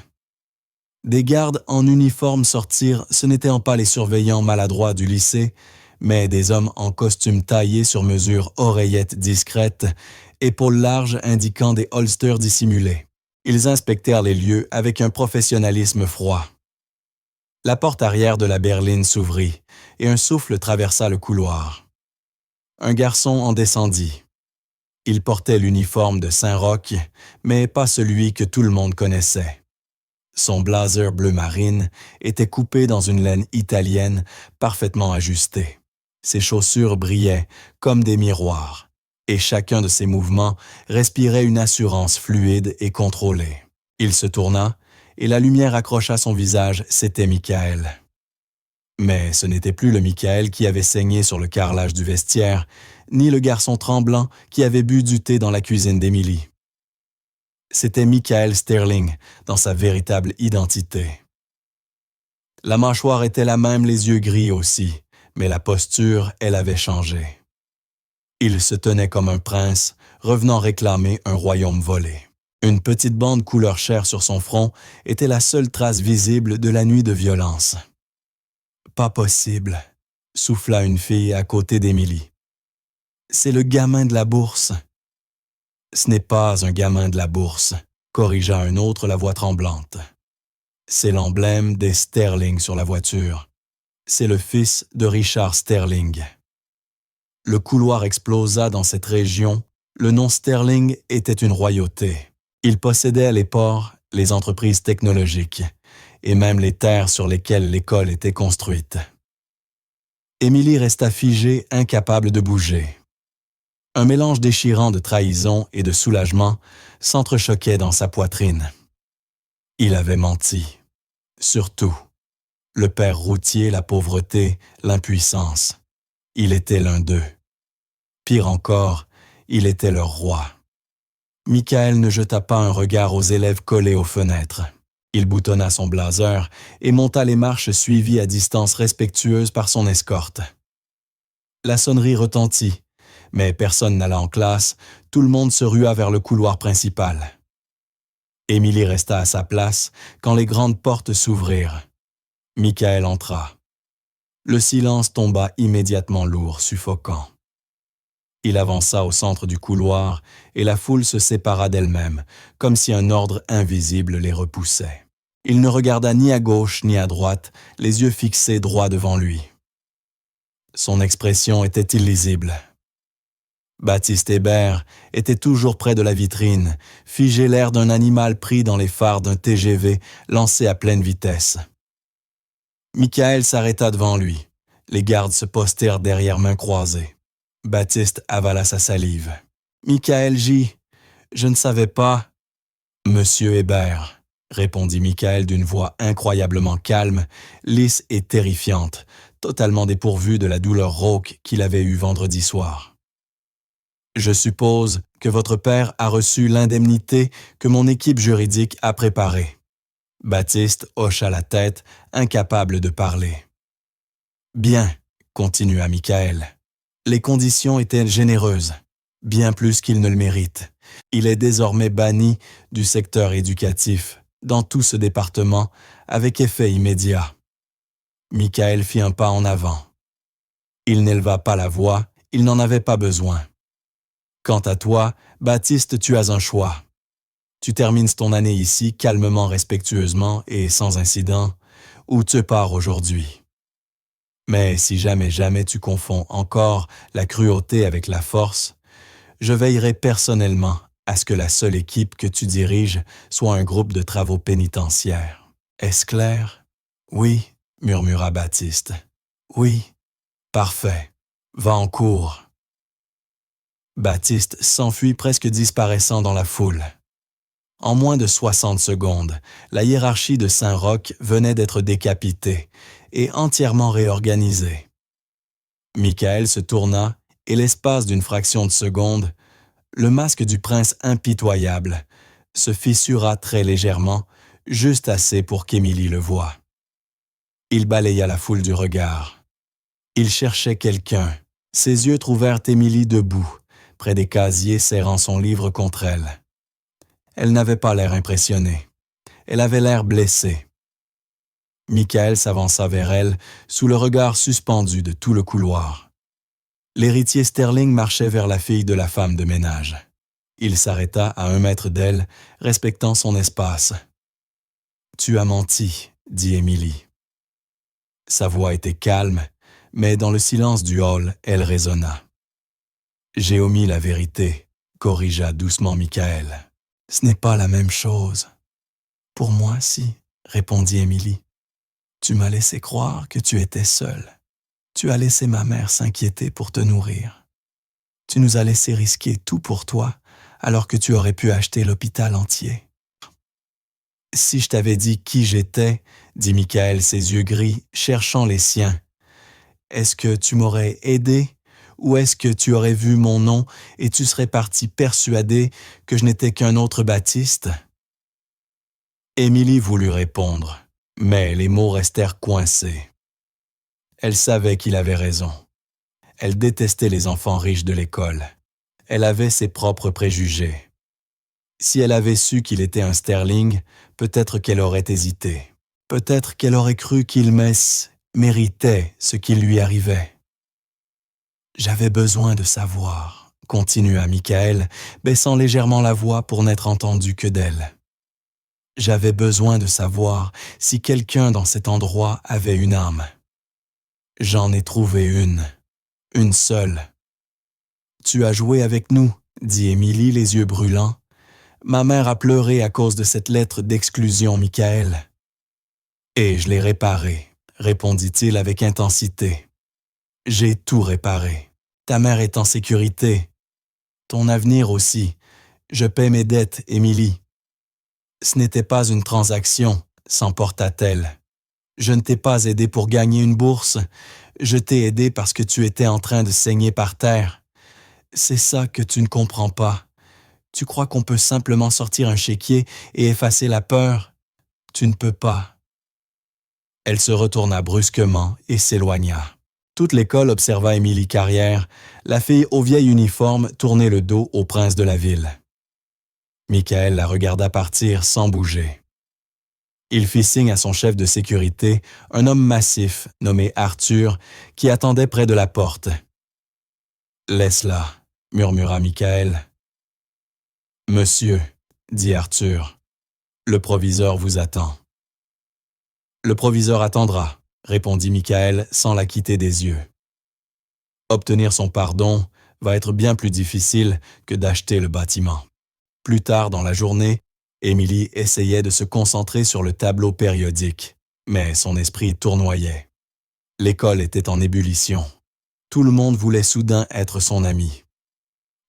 Des gardes en uniforme sortirent, ce n'étaient pas les surveillants maladroits du lycée, mais des hommes en costume taillé sur mesure, oreillettes discrètes, épaules larges indiquant des holsters dissimulés. Ils inspectèrent les lieux avec un professionnalisme froid. La porte arrière de la berline s'ouvrit et un souffle traversa le couloir. Un garçon en descendit. Il portait l'uniforme de Saint-Roch, mais pas celui que tout le monde connaissait. Son blazer bleu marine était coupé dans une laine italienne parfaitement ajustée. Ses chaussures brillaient comme des miroirs, et chacun de ses mouvements respirait une assurance fluide et contrôlée. Il se tourna, et la lumière accrocha son visage, c'était Michael. Mais ce n'était plus le Michael qui avait saigné sur le carrelage du vestiaire, ni le garçon tremblant qui avait bu du thé dans la cuisine d'Émilie. C'était Michael Sterling, dans sa véritable identité. La mâchoire était la même, les yeux gris aussi, mais la posture, elle avait changé. Il se tenait comme un prince, revenant réclamer un royaume volé. Une petite bande couleur chair sur son front était la seule trace visible de la nuit de violence. « Pas possible », souffla une fille à côté d'Émilie. « C'est le gamin de la bourse. » « Ce n'est pas un gamin de la bourse », corrigea un autre la voix tremblante. « C'est l'emblème des Sterling sur la voiture. C'est le fils de Richard Sterling. » Le couloir explosa dans cette région. Le nom Sterling était une royauté. Il possédait les ports, les entreprises technologiques et même les terres sur lesquelles l'école était construite. Émilie resta figée, incapable de bouger. Un mélange déchirant de trahison et de soulagement s'entrechoquait dans sa poitrine. Il avait menti. Surtout. Le père routier, la pauvreté, l'impuissance. Il était l'un d'eux. Pire encore, il était leur roi. Michael ne jeta pas un regard aux élèves collés aux fenêtres. Il boutonna son blazer et monta les marches suivies à distance respectueuse par son escorte. La sonnerie retentit, mais personne n'alla en classe, tout le monde se rua vers le couloir principal. Émilie resta à sa place quand les grandes portes s'ouvrirent. Michael entra. Le silence tomba immédiatement lourd, suffocant. Il avança au centre du couloir et la foule se sépara d'elle-même, comme si un ordre invisible les repoussait. Il ne regarda ni à gauche ni à droite, les yeux fixés droit devant lui. Son expression était illisible. Baptiste Hébert était toujours près de la vitrine, figé l'air d'un animal pris dans les phares d'un TGV lancé à pleine vitesse. Michael s'arrêta devant lui. Les gardes se postèrent derrière mains croisées. Baptiste avala sa salive. « Michael J., je ne savais pas. »« Monsieur Hébert, » répondit Michael d'une voix incroyablement calme, lisse et terrifiante, totalement dépourvue de la douleur rauque qu'il avait eue vendredi soir. « Je suppose que votre père a reçu l'indemnité que mon équipe juridique a préparée. » Baptiste hocha la tête, incapable de parler. « Bien, » continua Michael. « Les conditions étaient généreuses, bien plus qu'il ne le mérite. Il est désormais banni du secteur éducatif, dans tout ce département, avec effet immédiat. » Michael fit un pas en avant. Il n'éleva pas la voix, il n'en avait pas besoin. « Quant à toi, Baptiste, tu as un choix. Tu termines ton année ici calmement, respectueusement et sans incident, ou tu pars aujourd'hui. Mais si jamais tu confonds encore la cruauté avec la force, je veillerai personnellement à ce que la seule équipe que tu diriges soit un groupe de travaux pénitentiaires. Est-ce clair? »« Oui, » murmura Baptiste. « Oui, parfait. Va en cours. » Baptiste s'enfuit presque disparaissant dans la foule. En moins de 60 secondes, la hiérarchie de Saint-Roch venait d'être décapitée et entièrement réorganisée. Michael se tourna et l'espace d'une fraction de seconde, le masque du prince impitoyable se fissura très légèrement, juste assez pour qu'Émilie le voie. Il balaya la foule du regard. Il cherchait quelqu'un. Ses yeux trouvèrent Émilie debout, près des casiers serrant son livre contre elle. Elle n'avait pas l'air impressionnée. Elle avait l'air blessée. Michael s'avança vers elle, sous le regard suspendu de tout le couloir. L'héritier Sterling marchait vers la fille de la femme de ménage. Il s'arrêta à 1 mètre d'elle, respectant son espace. « Tu as menti, » dit Émilie. Sa voix était calme, mais dans le silence du hall, elle résonna. « J'ai omis la vérité, » corrigea doucement Michael. « Ce n'est pas la même chose. »« Pour moi, si, » répondit Émilie. « Tu m'as laissé croire que tu étais seule. Tu as laissé ma mère s'inquiéter pour te nourrir. Tu nous as laissé risquer tout pour toi, alors que tu aurais pu acheter l'hôpital entier. »« Si je t'avais dit qui j'étais, » dit Michael, ses yeux gris, cherchant les siens, « est-ce que tu m'aurais aidé ou est-ce que tu aurais vu mon nom et tu serais parti persuadé que je n'étais qu'un autre Baptiste? » Émilie voulut répondre, mais les mots restèrent coincés. Elle savait qu'il avait raison. Elle détestait les enfants riches de l'école. Elle avait ses propres préjugés. Si elle avait su qu'il était un Sterling, peut-être qu'elle aurait hésité. Peut-être qu'elle aurait cru qu'il méritait ce qui lui arrivait. « J'avais besoin de savoir, » continua Michael, baissant légèrement la voix pour n'être entendu que d'elle. « J'avais besoin de savoir si quelqu'un dans cet endroit avait une âme. J'en ai trouvé une seule. »« Tu as joué avec nous, » dit Émilie, les yeux brûlants. « Ma mère a pleuré à cause de cette lettre d'exclusion, Michael. »« Et je l'ai réparée, » répondit-il avec intensité. « J'ai tout réparé. Ta mère est en sécurité. Ton avenir aussi. Je paie mes dettes, Émilie. Ce n'était pas une transaction, s'emporta-t-elle. Je ne t'ai pas aidé pour gagner une bourse. Je t'ai aidé parce que tu étais en train de saigner par terre. C'est ça que tu ne comprends pas. Tu crois qu'on peut simplement sortir un chéquier et effacer la peur? Tu ne peux pas. » Elle se retourna brusquement et s'éloigna. Toute l'école observa Émilie Carrière, la fille au vieil uniforme tourner le dos au prince de la ville. Michael la regarda partir sans bouger. Il fit signe à son chef de sécurité, un homme massif nommé Arthur, qui attendait près de la porte. « Laisse-la, » murmura Michael. « Monsieur, » dit Arthur, « le proviseur vous attend. » « Le proviseur attendra, » répondit Michael sans la quitter des yeux. Obtenir son pardon va être bien plus difficile que d'acheter le bâtiment. Plus tard dans la journée, Émilie essayait de se concentrer sur le tableau périodique, mais son esprit tournoyait. L'école était en ébullition. Tout le monde voulait soudain être son ami.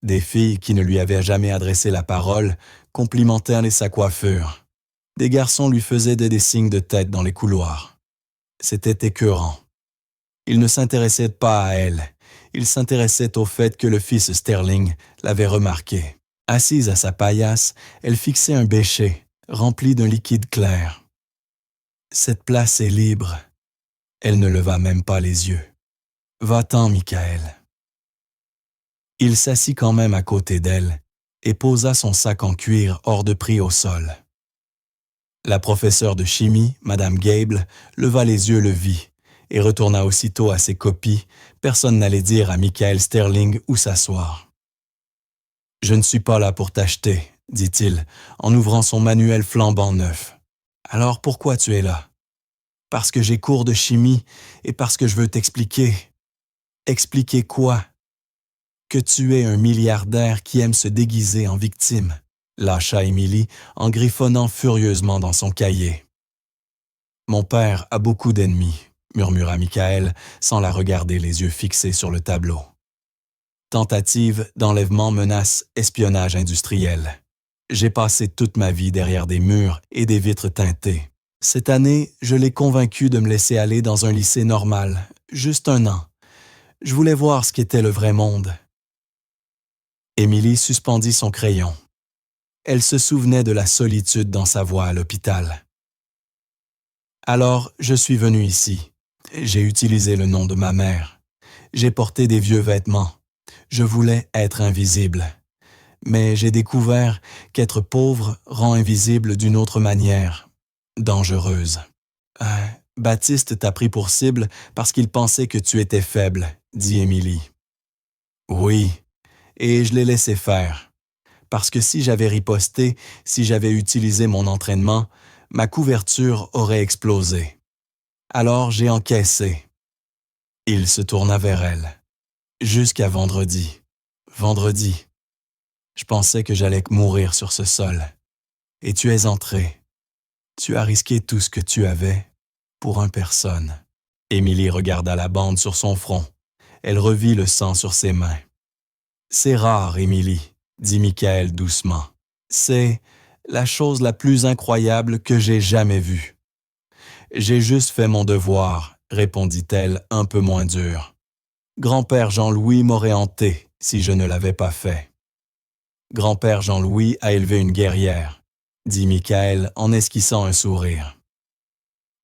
Des filles qui ne lui avaient jamais adressé la parole complimentèrent sa coiffure. Des garçons lui faisaient des signes de tête dans les couloirs. C'était écœurant. Il ne s'intéressait pas à elle. Il s'intéressait au fait que le fils Sterling l'avait remarqué. Assise à sa paillasse, elle fixait un bécher, rempli d'un liquide clair. « Cette place est libre. » Elle ne leva même pas les yeux. « Va-t'en, Michael. » Il s'assit quand même à côté d'elle et posa son sac en cuir hors de prix au sol. La professeure de chimie, Madame Gable, leva les yeux, le vit, et retourna aussitôt à ses copies. Personne n'allait dire à Michael Sterling où s'asseoir. « Je ne suis pas là pour t'acheter, » dit-il, en ouvrant son manuel flambant neuf. « Alors pourquoi tu es là? »« Parce que j'ai cours de chimie et parce que je veux t'expliquer. » « Expliquer quoi? »« Que tu es un milliardaire qui aime se déguiser en victime. » Lâcha Émilie en griffonnant furieusement dans son cahier. « Mon père a beaucoup d'ennemis, » murmura Michael sans la regarder, les yeux fixés sur le tableau. Tentative d'enlèvement, menace, espionnage industriel. J'ai passé toute ma vie derrière des murs et des vitres teintées. Cette année, je l'ai convaincu de me laisser aller dans un lycée normal, juste 1 an. Je voulais voir ce qu'était le vrai monde. Émilie suspendit son crayon. Elle se souvenait de la solitude dans sa voix à l'hôpital. « Alors, je suis venue ici. J'ai utilisé le nom de ma mère. J'ai porté des vieux vêtements. Je voulais être invisible. Mais j'ai découvert qu'être pauvre rend invisible d'une autre manière, dangereuse. Baptiste t'a pris pour cible parce qu'il pensait que tu étais faible, » dit Émilie. « Oui, et je l'ai laissé faire. Parce que si j'avais riposté, si j'avais utilisé mon entraînement, ma couverture aurait explosé. Alors j'ai encaissé. » Il se tourna vers elle. « Jusqu'à vendredi. Vendredi. Je pensais que j'allais mourir sur ce sol. Et tu es entré. Tu as risqué tout ce que tu avais pour 1 personne. » Émilie regarda la bande sur son front. Elle revit le sang sur ses mains. « C'est rare, Émilie, » dit Michael doucement. « C'est la chose la plus incroyable que j'ai jamais vue. »« J'ai juste fait mon devoir, » répondit-elle un peu moins dure. « Grand-père Jean-Louis m'aurait hanté si je ne l'avais pas fait. »« Grand-père Jean-Louis a élevé une guerrière, » dit Michael en esquissant un sourire.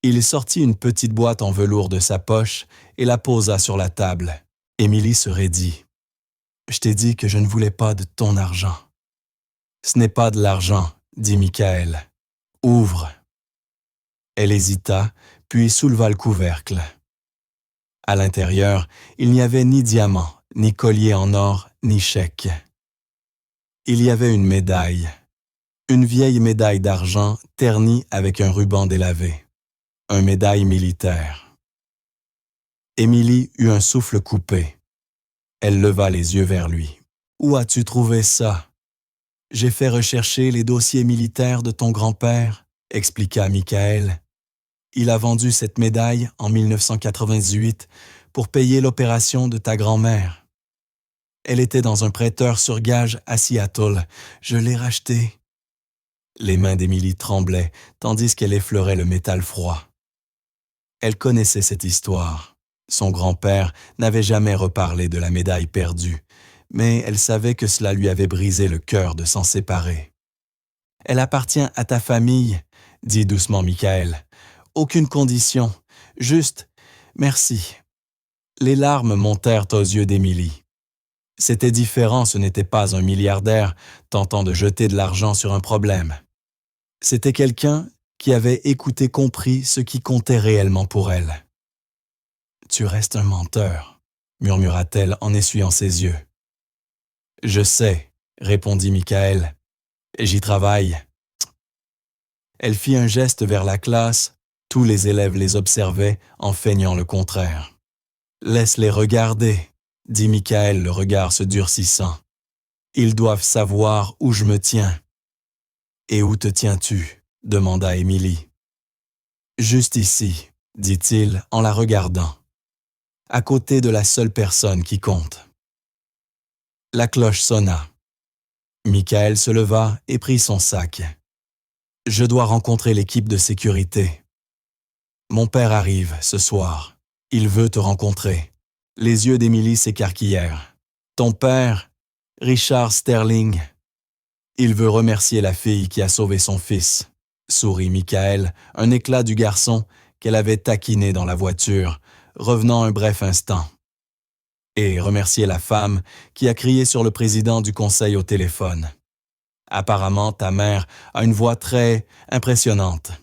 Il sortit une petite boîte en velours de sa poche et la posa sur la table. Émilie se raidit. « Je t'ai dit que je ne voulais pas de ton argent. »« Ce n'est pas de l'argent, » dit Michael. « Ouvre. » Elle hésita, puis souleva le couvercle. À l'intérieur, il n'y avait ni diamant, ni collier en or, ni chèque. Il y avait une médaille. Une vieille médaille d'argent ternie avec un ruban délavé. Un médaille militaire. Émilie eut un souffle coupé. Elle leva les yeux vers lui. « Où as-tu trouvé ça? »« J'ai fait rechercher les dossiers militaires de ton grand-père, » expliqua Michael. « Il a vendu cette médaille en 1998 pour payer l'opération de ta grand-mère. Elle était dans un prêteur sur gage à Seattle. Je l'ai rachetée. » Les mains d'Émilie tremblaient tandis qu'elle effleurait le métal froid. Elle connaissait cette histoire. Son grand-père n'avait jamais reparlé de la médaille perdue, mais elle savait que cela lui avait brisé le cœur de s'en séparer. « Elle appartient à ta famille, dit doucement Michael. « Aucune condition, juste merci. » Les larmes montèrent aux yeux d'Émilie. C'était différent, ce n'était pas un milliardaire tentant de jeter de l'argent sur un problème. C'était quelqu'un qui avait écouté, compris ce qui comptait réellement pour elle. « Tu restes un menteur », murmura-t-elle en essuyant ses yeux. « Je sais », répondit Michael. « J'y travaille. » Elle fit un geste vers la classe. Tous les élèves les observaient en feignant le contraire. « Laisse-les regarder », dit Michael, le regard se durcissant. « Ils doivent savoir où je me tiens. »« Et où te tiens-tu » demanda Émilie. « Juste ici, » dit-il en la regardant. « À côté de la seule personne qui compte. » La cloche sonna. Michael se leva et prit son sac. « Je dois rencontrer l'équipe de sécurité. Mon père arrive ce soir. Il veut te rencontrer. » Les yeux d'Émilie s'écarquillèrent. « Ton père, Richard Sterling. Il veut remercier la fille qui a sauvé son fils. » Sourit Michael, un éclat du garçon qu'elle avait taquiné dans la voiture, revenant un bref instant. « Et remercier la femme qui a crié sur le président du conseil au téléphone. Apparemment, ta mère a une voix très impressionnante. »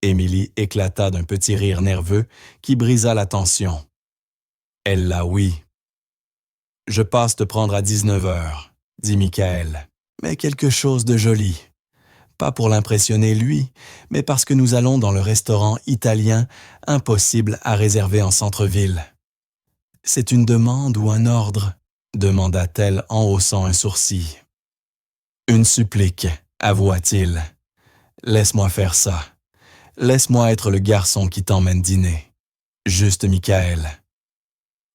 Émilie éclata d'un petit rire nerveux qui brisa la tension. Elle l'a oui. « Je passe te prendre à 19h, dit Michael, mais quelque chose de joli. Pas pour l'impressionner lui, mais parce que nous allons dans le restaurant italien impossible à réserver en centre-ville. »« C'est une demande ou un ordre ?» demanda-t-elle en haussant un sourcil. « Une supplique, avoua-t-il. Laisse-moi faire ça. Laisse-moi être le garçon qui t'emmène dîner. Juste Michael. »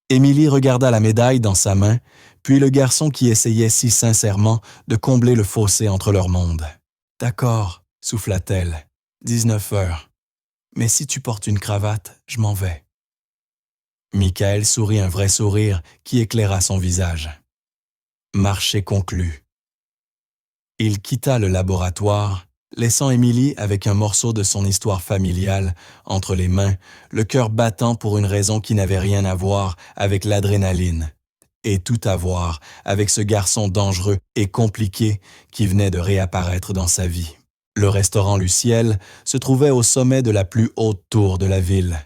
Émilie regarda la médaille dans sa main, puis le garçon qui essayait si sincèrement de combler le fossé entre leurs mondes. « D'accord, » souffla-t-elle, 19h. Mais si tu portes une cravate, je m'en vais. Michael sourit un vrai sourire qui éclaira son visage. Marché conclu. Il quitta le laboratoire, laissant Émilie avec un morceau de son histoire familiale entre les mains, le cœur battant pour une raison qui n'avait rien à voir avec l'adrénaline, et tout à voir avec ce garçon dangereux et compliqué qui venait de réapparaître dans sa vie. Le restaurant Luciel se trouvait au sommet de la plus haute tour de la ville,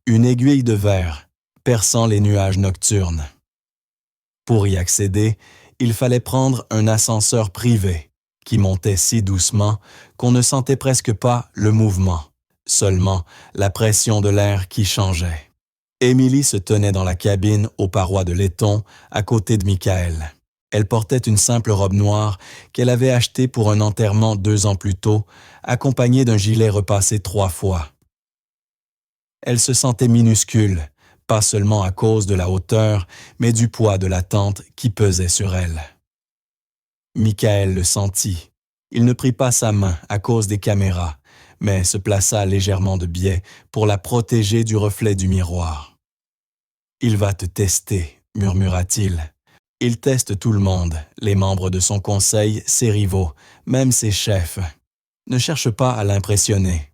une aiguille de verre perçant les nuages nocturnes. Pour y accéder, il fallait prendre un ascenseur privé qui montait si doucement qu'on ne sentait presque pas le mouvement, seulement la pression de l'air qui changeait. Émilie se tenait dans la cabine aux parois de laiton à côté de Michael. Elle portait une simple robe noire qu'elle avait achetée pour un enterrement 2 ans plus tôt, accompagnée d'un gilet repassé 3 fois. Elle se sentait minuscule, pas seulement à cause de la hauteur, mais du poids de la tente qui pesait sur elle. Michael le sentit. Il ne prit pas sa main à cause des caméras, mais se plaça légèrement de biais pour la protéger du reflet du miroir. « Il va te tester », murmura-t-il. « Il teste tout le monde, les membres de son conseil, ses rivaux, même ses chefs. Ne cherche pas à l'impressionner.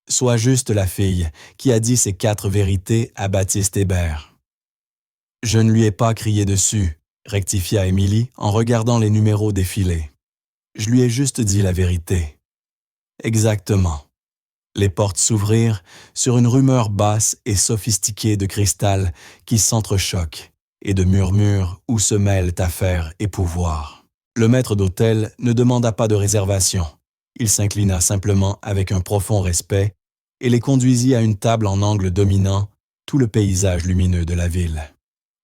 Sois juste la fille qui a dit ces 4 vérités à Baptiste Hébert. » « Je ne lui ai pas crié dessus », rectifia Émilie en regardant les numéros défiler. « Je lui ai juste dit la vérité. » Exactement. Les portes s'ouvrirent sur une rumeur basse et sophistiquée de cristal qui s'entrechoquent et de murmures où se mêlent affaires et pouvoir. Le maître d'hôtel ne demanda pas de réservation. Il s'inclina simplement avec un profond respect et les conduisit à une table en angle dominant tout le paysage lumineux de la ville.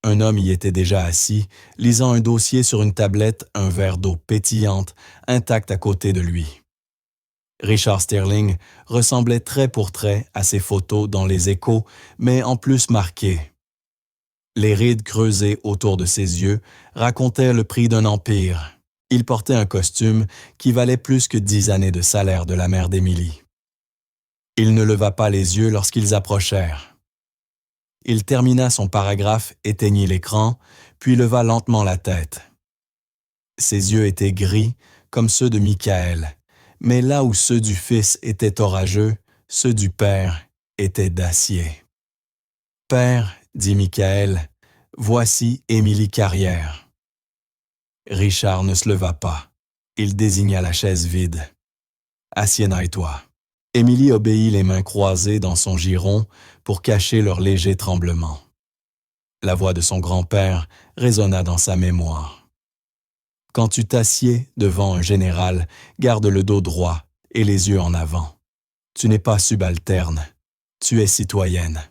Un homme y était déjà assis, lisant un dossier sur une tablette, un verre d'eau pétillante, intact à côté de lui. Richard Sterling ressemblait trait pour trait à ses photos dans les Échos, mais en plus marqué. Les rides creusées autour de ses yeux racontaient le prix d'un empire. Il portait un costume qui valait plus que 10 années de salaire de la mère d'Émilie. Il ne leva pas les yeux lorsqu'ils approchèrent. Il termina son paragraphe, éteignit l'écran, puis leva lentement la tête. Ses yeux étaient gris, comme ceux de Michael, Mais là où ceux du Fils étaient orageux, ceux du Père étaient d'acier. « Père, dit Michael, voici Émilie Carrière. » Richard ne se leva pas. Il désigna la chaise vide. « Assieds-toi. » Émilie obéit les mains croisées dans son giron pour cacher leur léger tremblement. La voix de son grand-père résonna dans sa mémoire. « Quand tu t'assieds devant un général, garde le dos droit et les yeux en avant. Tu n'es pas subalterne, tu es citoyenne. »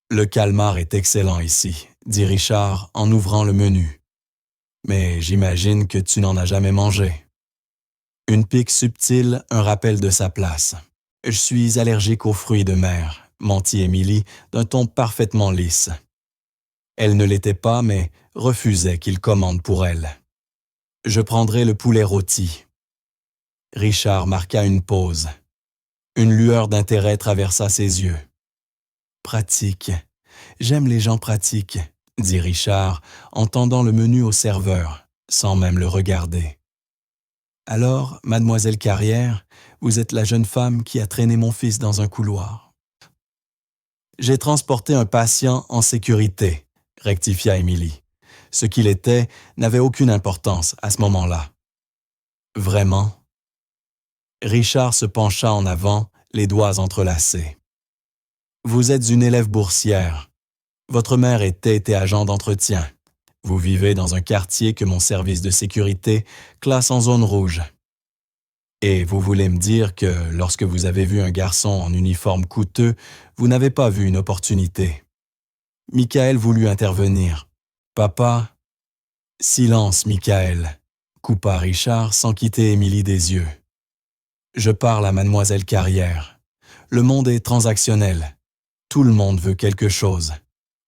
« Le calmar est excellent ici, dit Richard en ouvrant le menu. Mais j'imagine que tu n'en as jamais mangé. » Une pique subtile, un rappel de sa place. « Je suis allergique aux fruits de mer, » mentit Émilie d'un ton parfaitement lisse. Elle ne l'était pas, mais refusait qu'il commande pour elle. « Je prendrai le poulet rôti. » Richard marqua une pause. Une lueur d'intérêt traversa ses yeux. « Pratique. J'aime les gens pratiques, » dit Richard en tendant le menu au serveur, sans même le regarder. « Alors, mademoiselle Carrière, vous êtes la jeune femme qui a traîné mon fils dans un couloir. »« J'ai transporté un patient en sécurité, » rectifia Émilie. Ce qu'il était n'avait aucune importance à ce moment-là. « Vraiment ?» Richard se pencha en avant, les doigts entrelacés. « Vous êtes une élève boursière. Votre mère était agent d'entretien. Vous vivez dans un quartier que mon service de sécurité classe en zone rouge. Et vous voulez me dire que lorsque vous avez vu un garçon en uniforme coûteux, vous n'avez pas vu une opportunité. » Michael voulut intervenir. « Papa... » « Silence, Michael, » coupa Richard sans quitter Émilie des yeux. « Je parle à mademoiselle Carrière. Le monde est transactionnel. Tout le monde veut quelque chose.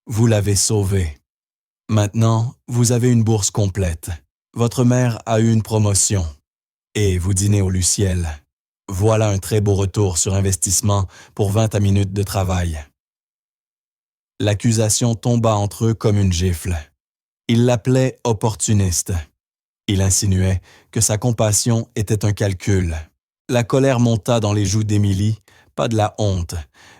Vous l'avez sauvé. Maintenant, vous avez une bourse complète. Votre mère a eu une promotion. Et vous dînez au Luciel. Voilà un très beau retour sur investissement pour 20 minutes de travail. » L'accusation tomba entre eux comme une gifle. Il l'appelait opportuniste. Il insinuait que sa compassion était un calcul. La colère monta dans les joues d'Émilie, pas de la honte,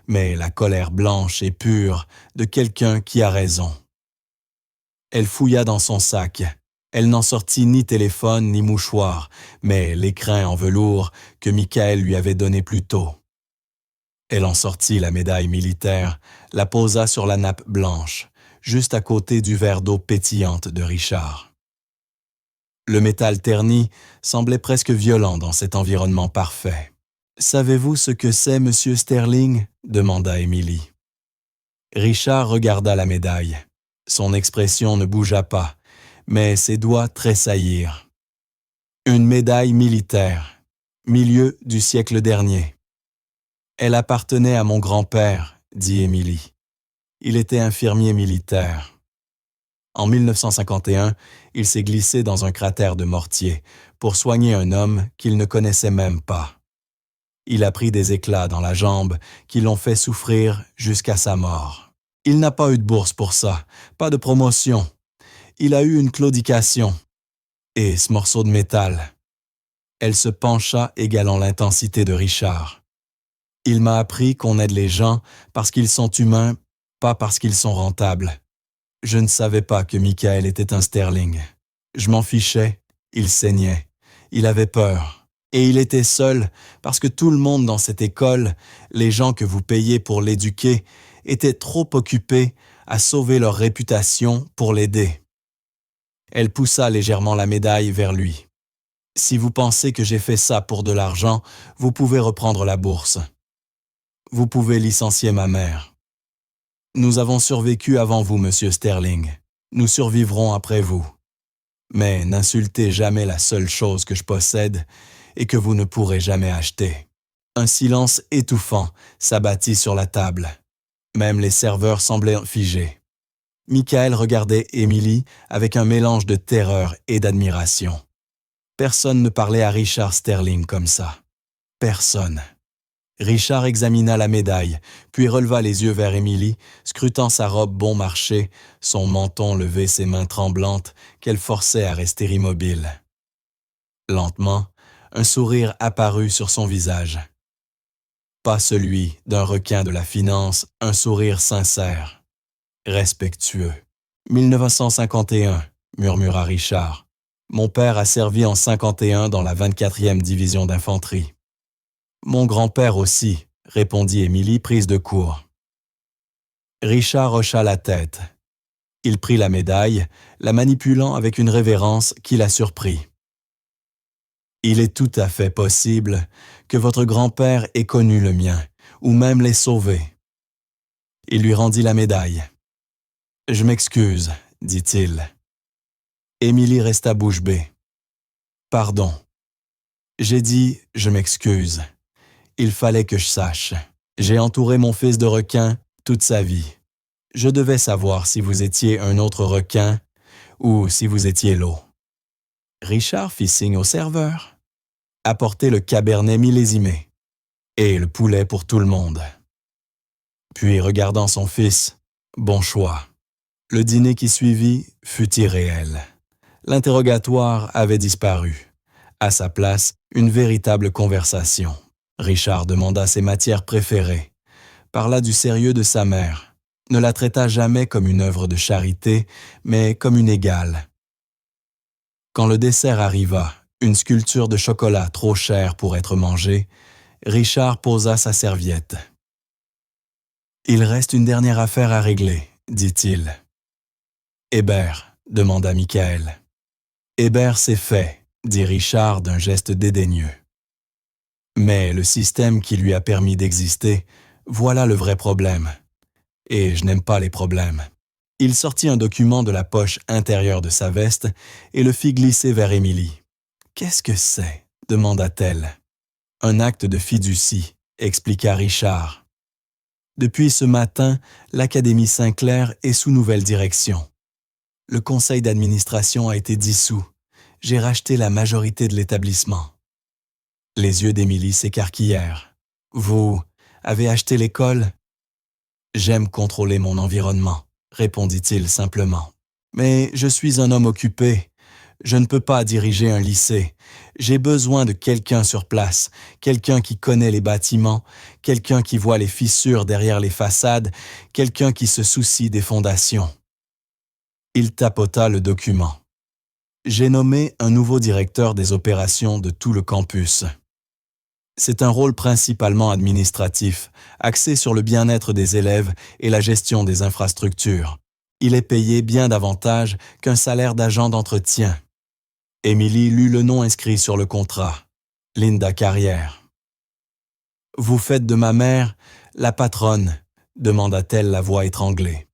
mais la colère blanche et pure de quelqu'un qui a raison. Elle fouilla dans son sac. Elle n'en sortit ni téléphone ni mouchoir, mais l'écrin en velours que Michael lui avait donné plus tôt. Elle en sortit la médaille militaire, la posa sur la nappe blanche, juste à côté du verre d'eau pétillante de Richard. Le métal terni semblait presque violent dans cet environnement parfait. « Savez-vous ce que c'est, monsieur Sterling ?» demanda Émilie. Richard regarda la médaille. Son expression ne bougea pas, mais ses doigts tressaillirent. « Une médaille militaire, milieu du siècle dernier. »« Elle appartenait à mon grand-père, » dit Émilie. Il était infirmier militaire. En 1951, il s'est glissé dans un cratère de mortier pour soigner un homme qu'il ne connaissait même pas. Il a pris des éclats dans la jambe qui l'ont fait souffrir jusqu'à sa mort. Il n'a pas eu de bourse pour ça, pas de promotion. Il a eu une claudication. Et ce morceau de métal. Elle se pencha égalant l'intensité de Richard. Il m'a appris qu'on aide les gens parce qu'ils sont humains, pas parce qu'ils sont rentables. Je ne savais pas que Michael était un Sterling. Je m'en fichais, il saignait, il avait peur. Et il était seul parce que tout le monde dans cette école, les gens que vous payez pour l'éduquer, étaient trop occupés à sauver leur réputation pour l'aider. Elle poussa légèrement la médaille vers lui. « Si vous pensez que j'ai fait ça pour de l'argent, vous pouvez reprendre la bourse. Vous pouvez licencier ma mère. Nous avons survécu avant vous, monsieur Sterling. Nous survivrons après vous. Mais n'insultez jamais la seule chose que je possède et que vous ne pourrez jamais acheter. » Un silence étouffant s'abattit sur la table. Même les serveurs semblaient figés. Michael regardait Émilie avec un mélange de terreur et d'admiration. Personne ne parlait à Richard Sterling comme ça. Personne. Richard examina la médaille, puis releva les yeux vers Émilie, scrutant sa robe bon marché, son menton levé, ses mains tremblantes qu'elle forçait à rester immobile. Lentement, un sourire apparut sur son visage. Pas celui d'un requin de la finance, un sourire sincère, respectueux. 1951, murmura Richard. Mon père a servi en 51 dans la 24e division d'infanterie. Mon grand-père aussi, répondit Émilie prise de court. Richard hocha la tête. Il prit la médaille, la manipulant avec une révérence qui la surprit. Il est tout à fait possible que votre grand-père ait connu le mien, ou même l'ait sauvé. Il lui rendit la médaille. « Je m'excuse, dit-il. » Émilie resta bouche bée. « Pardon. J'ai dit « je m'excuse ». Il fallait que je sache. J'ai entouré mon fils de requin toute sa vie. Je devais savoir si vous étiez un autre requin ou si vous étiez l'eau. » Richard fit signe au serveur. « Apportez le cabernet millésimé et le poulet pour tout le monde. » Puis, regardant son fils, « Bon choix. » Le dîner qui suivit fut irréel. L'interrogatoire avait disparu. À sa place, une véritable conversation. Richard demanda ses matières préférées, parla du sérieux de sa mère, ne la traita jamais comme une œuvre de charité, mais comme une égale. Quand le dessert arriva, une sculpture de chocolat trop chère pour être mangée, Richard posa sa serviette. « Il reste une dernière affaire à régler, dit-il. » « Hébert, demanda Michael. « Hébert, c'est fait, dit Richard d'un geste dédaigneux. Mais le système qui lui a permis d'exister, voilà le vrai problème. Et je n'aime pas les problèmes. » Il sortit un document de la poche intérieure de sa veste et le fit glisser vers Émilie. « Qu'est-ce que c'est » demanda-t-elle. « Un acte de fiducie » expliqua Richard. « Depuis ce matin, l'Académie Saint-Clair est sous nouvelle direction. Le conseil d'administration a été dissous. J'ai racheté la majorité de l'établissement. » Les yeux d'Émilie s'écarquillèrent. « Vous avez acheté l'école ?»« J'aime contrôler mon environnement, » répondit-il simplement. « Mais je suis un homme occupé. Je ne peux pas diriger un lycée. J'ai besoin de quelqu'un sur place, quelqu'un qui connaît les bâtiments, quelqu'un qui voit les fissures derrière les façades, quelqu'un qui se soucie des fondations. » Il tapota le document. « J'ai nommé un nouveau directeur des opérations de tout le campus. C'est un rôle principalement administratif, axé sur le bien-être des élèves et la gestion des infrastructures. Il est payé bien davantage qu'un salaire d'agent d'entretien. » Émilie lut le nom inscrit sur le contrat. Linda Carrière. « Vous faites de ma mère la patronne ?» demanda-t-elle la voix étranglée.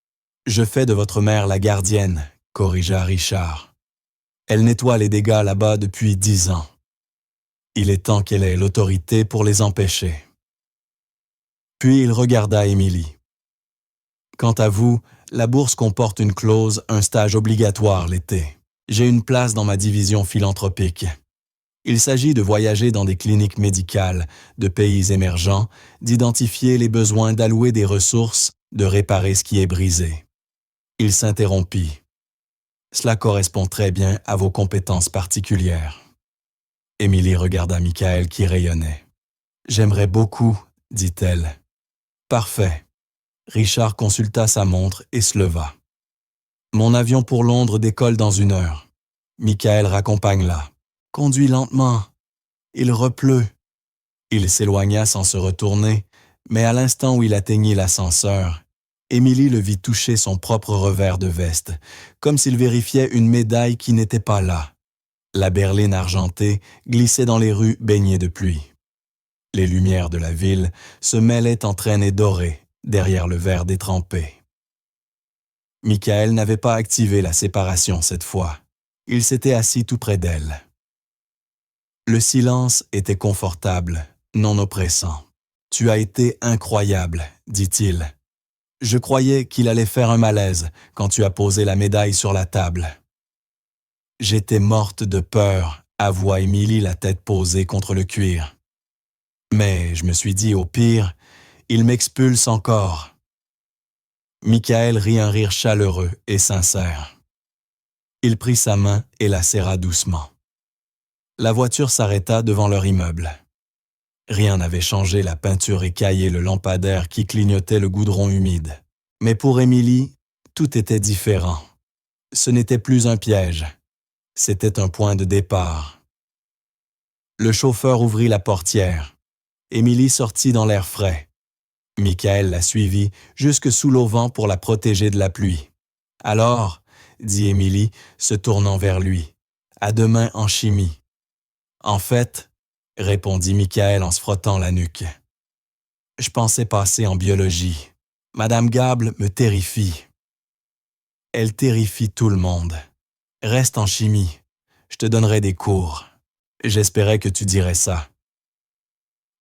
« Je fais de votre mère la gardienne », corrigea Richard. « Elle nettoie les dégâts là-bas depuis 10 ans. Il est temps qu'elle ait l'autorité pour les empêcher. » Puis il regarda Émilie. « Quant à vous, la bourse comporte une clause, un stage obligatoire l'été. J'ai une place dans ma division philanthropique. Il s'agit de voyager dans des cliniques médicales, de pays émergents, d'identifier les besoins, d'allouer des ressources, de réparer ce qui est brisé. » Il s'interrompit. « Cela correspond très bien à vos compétences particulières. » Émilie regarda Michael qui rayonnait. « J'aimerais beaucoup, dit-elle. »« Parfait. » Richard consulta sa montre et se leva. « Mon avion pour Londres décolle dans 1 heure. Michael raccompagne là. Conduis lentement. Il repleut. » Il s'éloigna sans se retourner, mais à l'instant où il atteignit l'ascenseur, Émilie le vit toucher son propre revers de veste, comme s'il vérifiait une médaille qui n'était pas là. La berline argentée glissait dans les rues baignées de pluie. Les lumières de la ville se mêlaient en traînées dorées derrière le verre détrempé. Michael n'avait pas activé la séparation cette fois. Il s'était assis tout près d'elle. Le silence était confortable, non oppressant. « Tu as été incroyable, dit-il. Je croyais qu'il allait faire un malaise quand tu as posé la médaille sur la table. » « J'étais morte de peur, avoua Émilie la tête posée contre le cuir. Mais je me suis dit, au pire, il m'expulse encore. » Michael rit un rire chaleureux et sincère. Il prit sa main et la serra doucement. La voiture s'arrêta devant leur immeuble. Rien n'avait changé la peinture écaillée et le lampadaire qui clignotait le goudron humide. Mais pour Émilie, tout était différent. Ce n'était plus un piège. C'était un point de départ. Le chauffeur ouvrit la portière. Émilie sortit dans l'air frais. Michael la suivit jusque sous l'auvent pour la protéger de la pluie. « Alors, » dit Émilie, se tournant vers lui, « à demain en chimie. »« En fait, » répondit Michael en se frottant la nuque. « Je pensais passer en biologie. Madame Gable me terrifie. »« Elle terrifie tout le monde. Reste en chimie. Je te donnerai des cours. J'espérais que tu dirais ça. »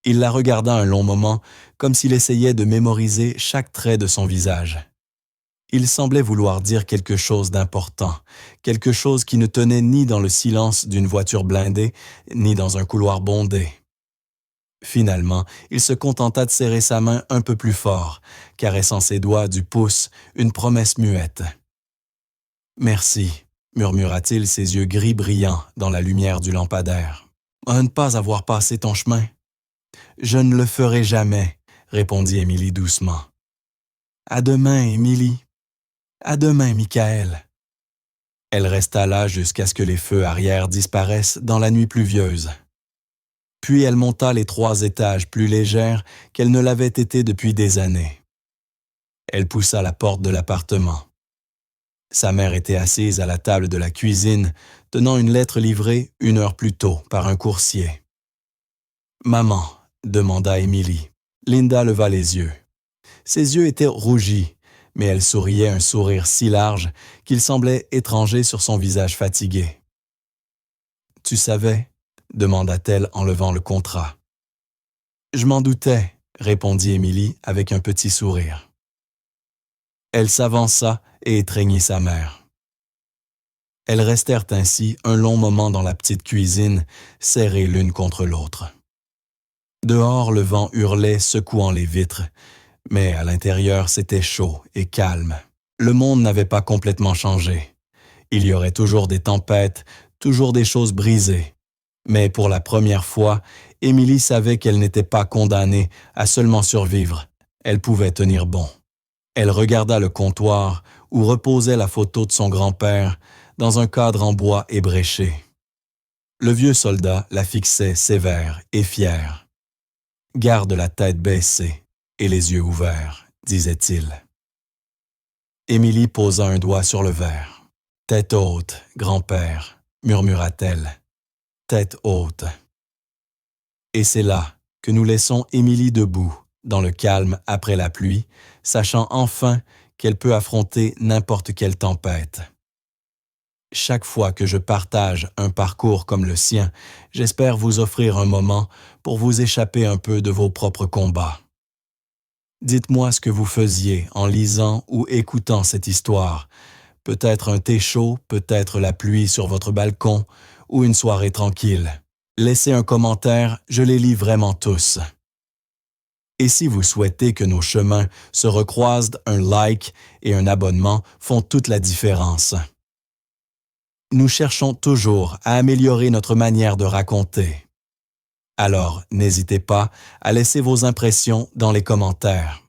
Il la regarda un long moment, comme s'il essayait de mémoriser chaque trait de son visage. Il semblait vouloir dire quelque chose d'important, quelque chose qui ne tenait ni dans le silence d'une voiture blindée, ni dans un couloir bondé. Finalement, il se contenta de serrer sa main un peu plus fort, caressant ses doigts du pouce, une promesse muette. « Merci », murmura-t-il, ses yeux gris brillants dans la lumière du lampadaire. « À ne pas avoir passé ton chemin. »« Je ne le ferai jamais, » répondit Émilie doucement. « À demain, Émilie. À demain, Michael. » Elle resta là jusqu'à ce que les feux arrière disparaissent dans la nuit pluvieuse. Puis elle monta les 3 étages plus légère qu'elle ne l'avait été depuis des années. Elle poussa la porte de l'appartement. Sa mère était assise à la table de la cuisine, tenant une lettre livrée 1 heure plus tôt par un coursier. « Maman » demanda Émilie. Linda leva les yeux. Ses yeux étaient rougis, mais elle souriait un sourire si large qu'il semblait étranger sur son visage fatigué. « Tu savais » demanda-t-elle en levant le contrat. « Je m'en doutais » répondit Émilie avec un petit sourire. Elle s'avança et étreignit sa mère. Elles restèrent ainsi un long moment dans la petite cuisine, serrées l'une contre l'autre. Dehors, le vent hurlait, secouant les vitres, mais à l'intérieur, c'était chaud et calme. Le monde n'avait pas complètement changé. Il y aurait toujours des tempêtes, toujours des choses brisées. Mais pour la première fois, Émilie savait qu'elle n'était pas condamnée à seulement survivre. Elle pouvait tenir bon. Elle regarda le comptoir où reposait la photo de son grand-père dans un cadre en bois ébréché. Le vieux soldat la fixait sévère et fier. « Garde la tête baissée et les yeux ouverts, » disait-il. Émilie posa un doigt sur le verre. « Tête haute, grand-père, » murmura-t-elle. « Tête haute. » Et c'est là que nous laissons Émilie debout, dans le calme après la pluie, sachant enfin qu'elle peut affronter n'importe quelle tempête. Chaque fois que je partage un parcours comme le sien, j'espère vous offrir un moment pour vous échapper un peu de vos propres combats. Dites-moi ce que vous faisiez en lisant ou écoutant cette histoire. Peut-être un thé chaud, peut-être la pluie sur votre balcon ou une soirée tranquille. Laissez un commentaire, je les lis vraiment tous. Et si vous souhaitez que nos chemins se recroisent, un like et un abonnement font toute la différence. Nous cherchons toujours à améliorer notre manière de raconter. Alors, n'hésitez pas à laisser vos impressions dans les commentaires.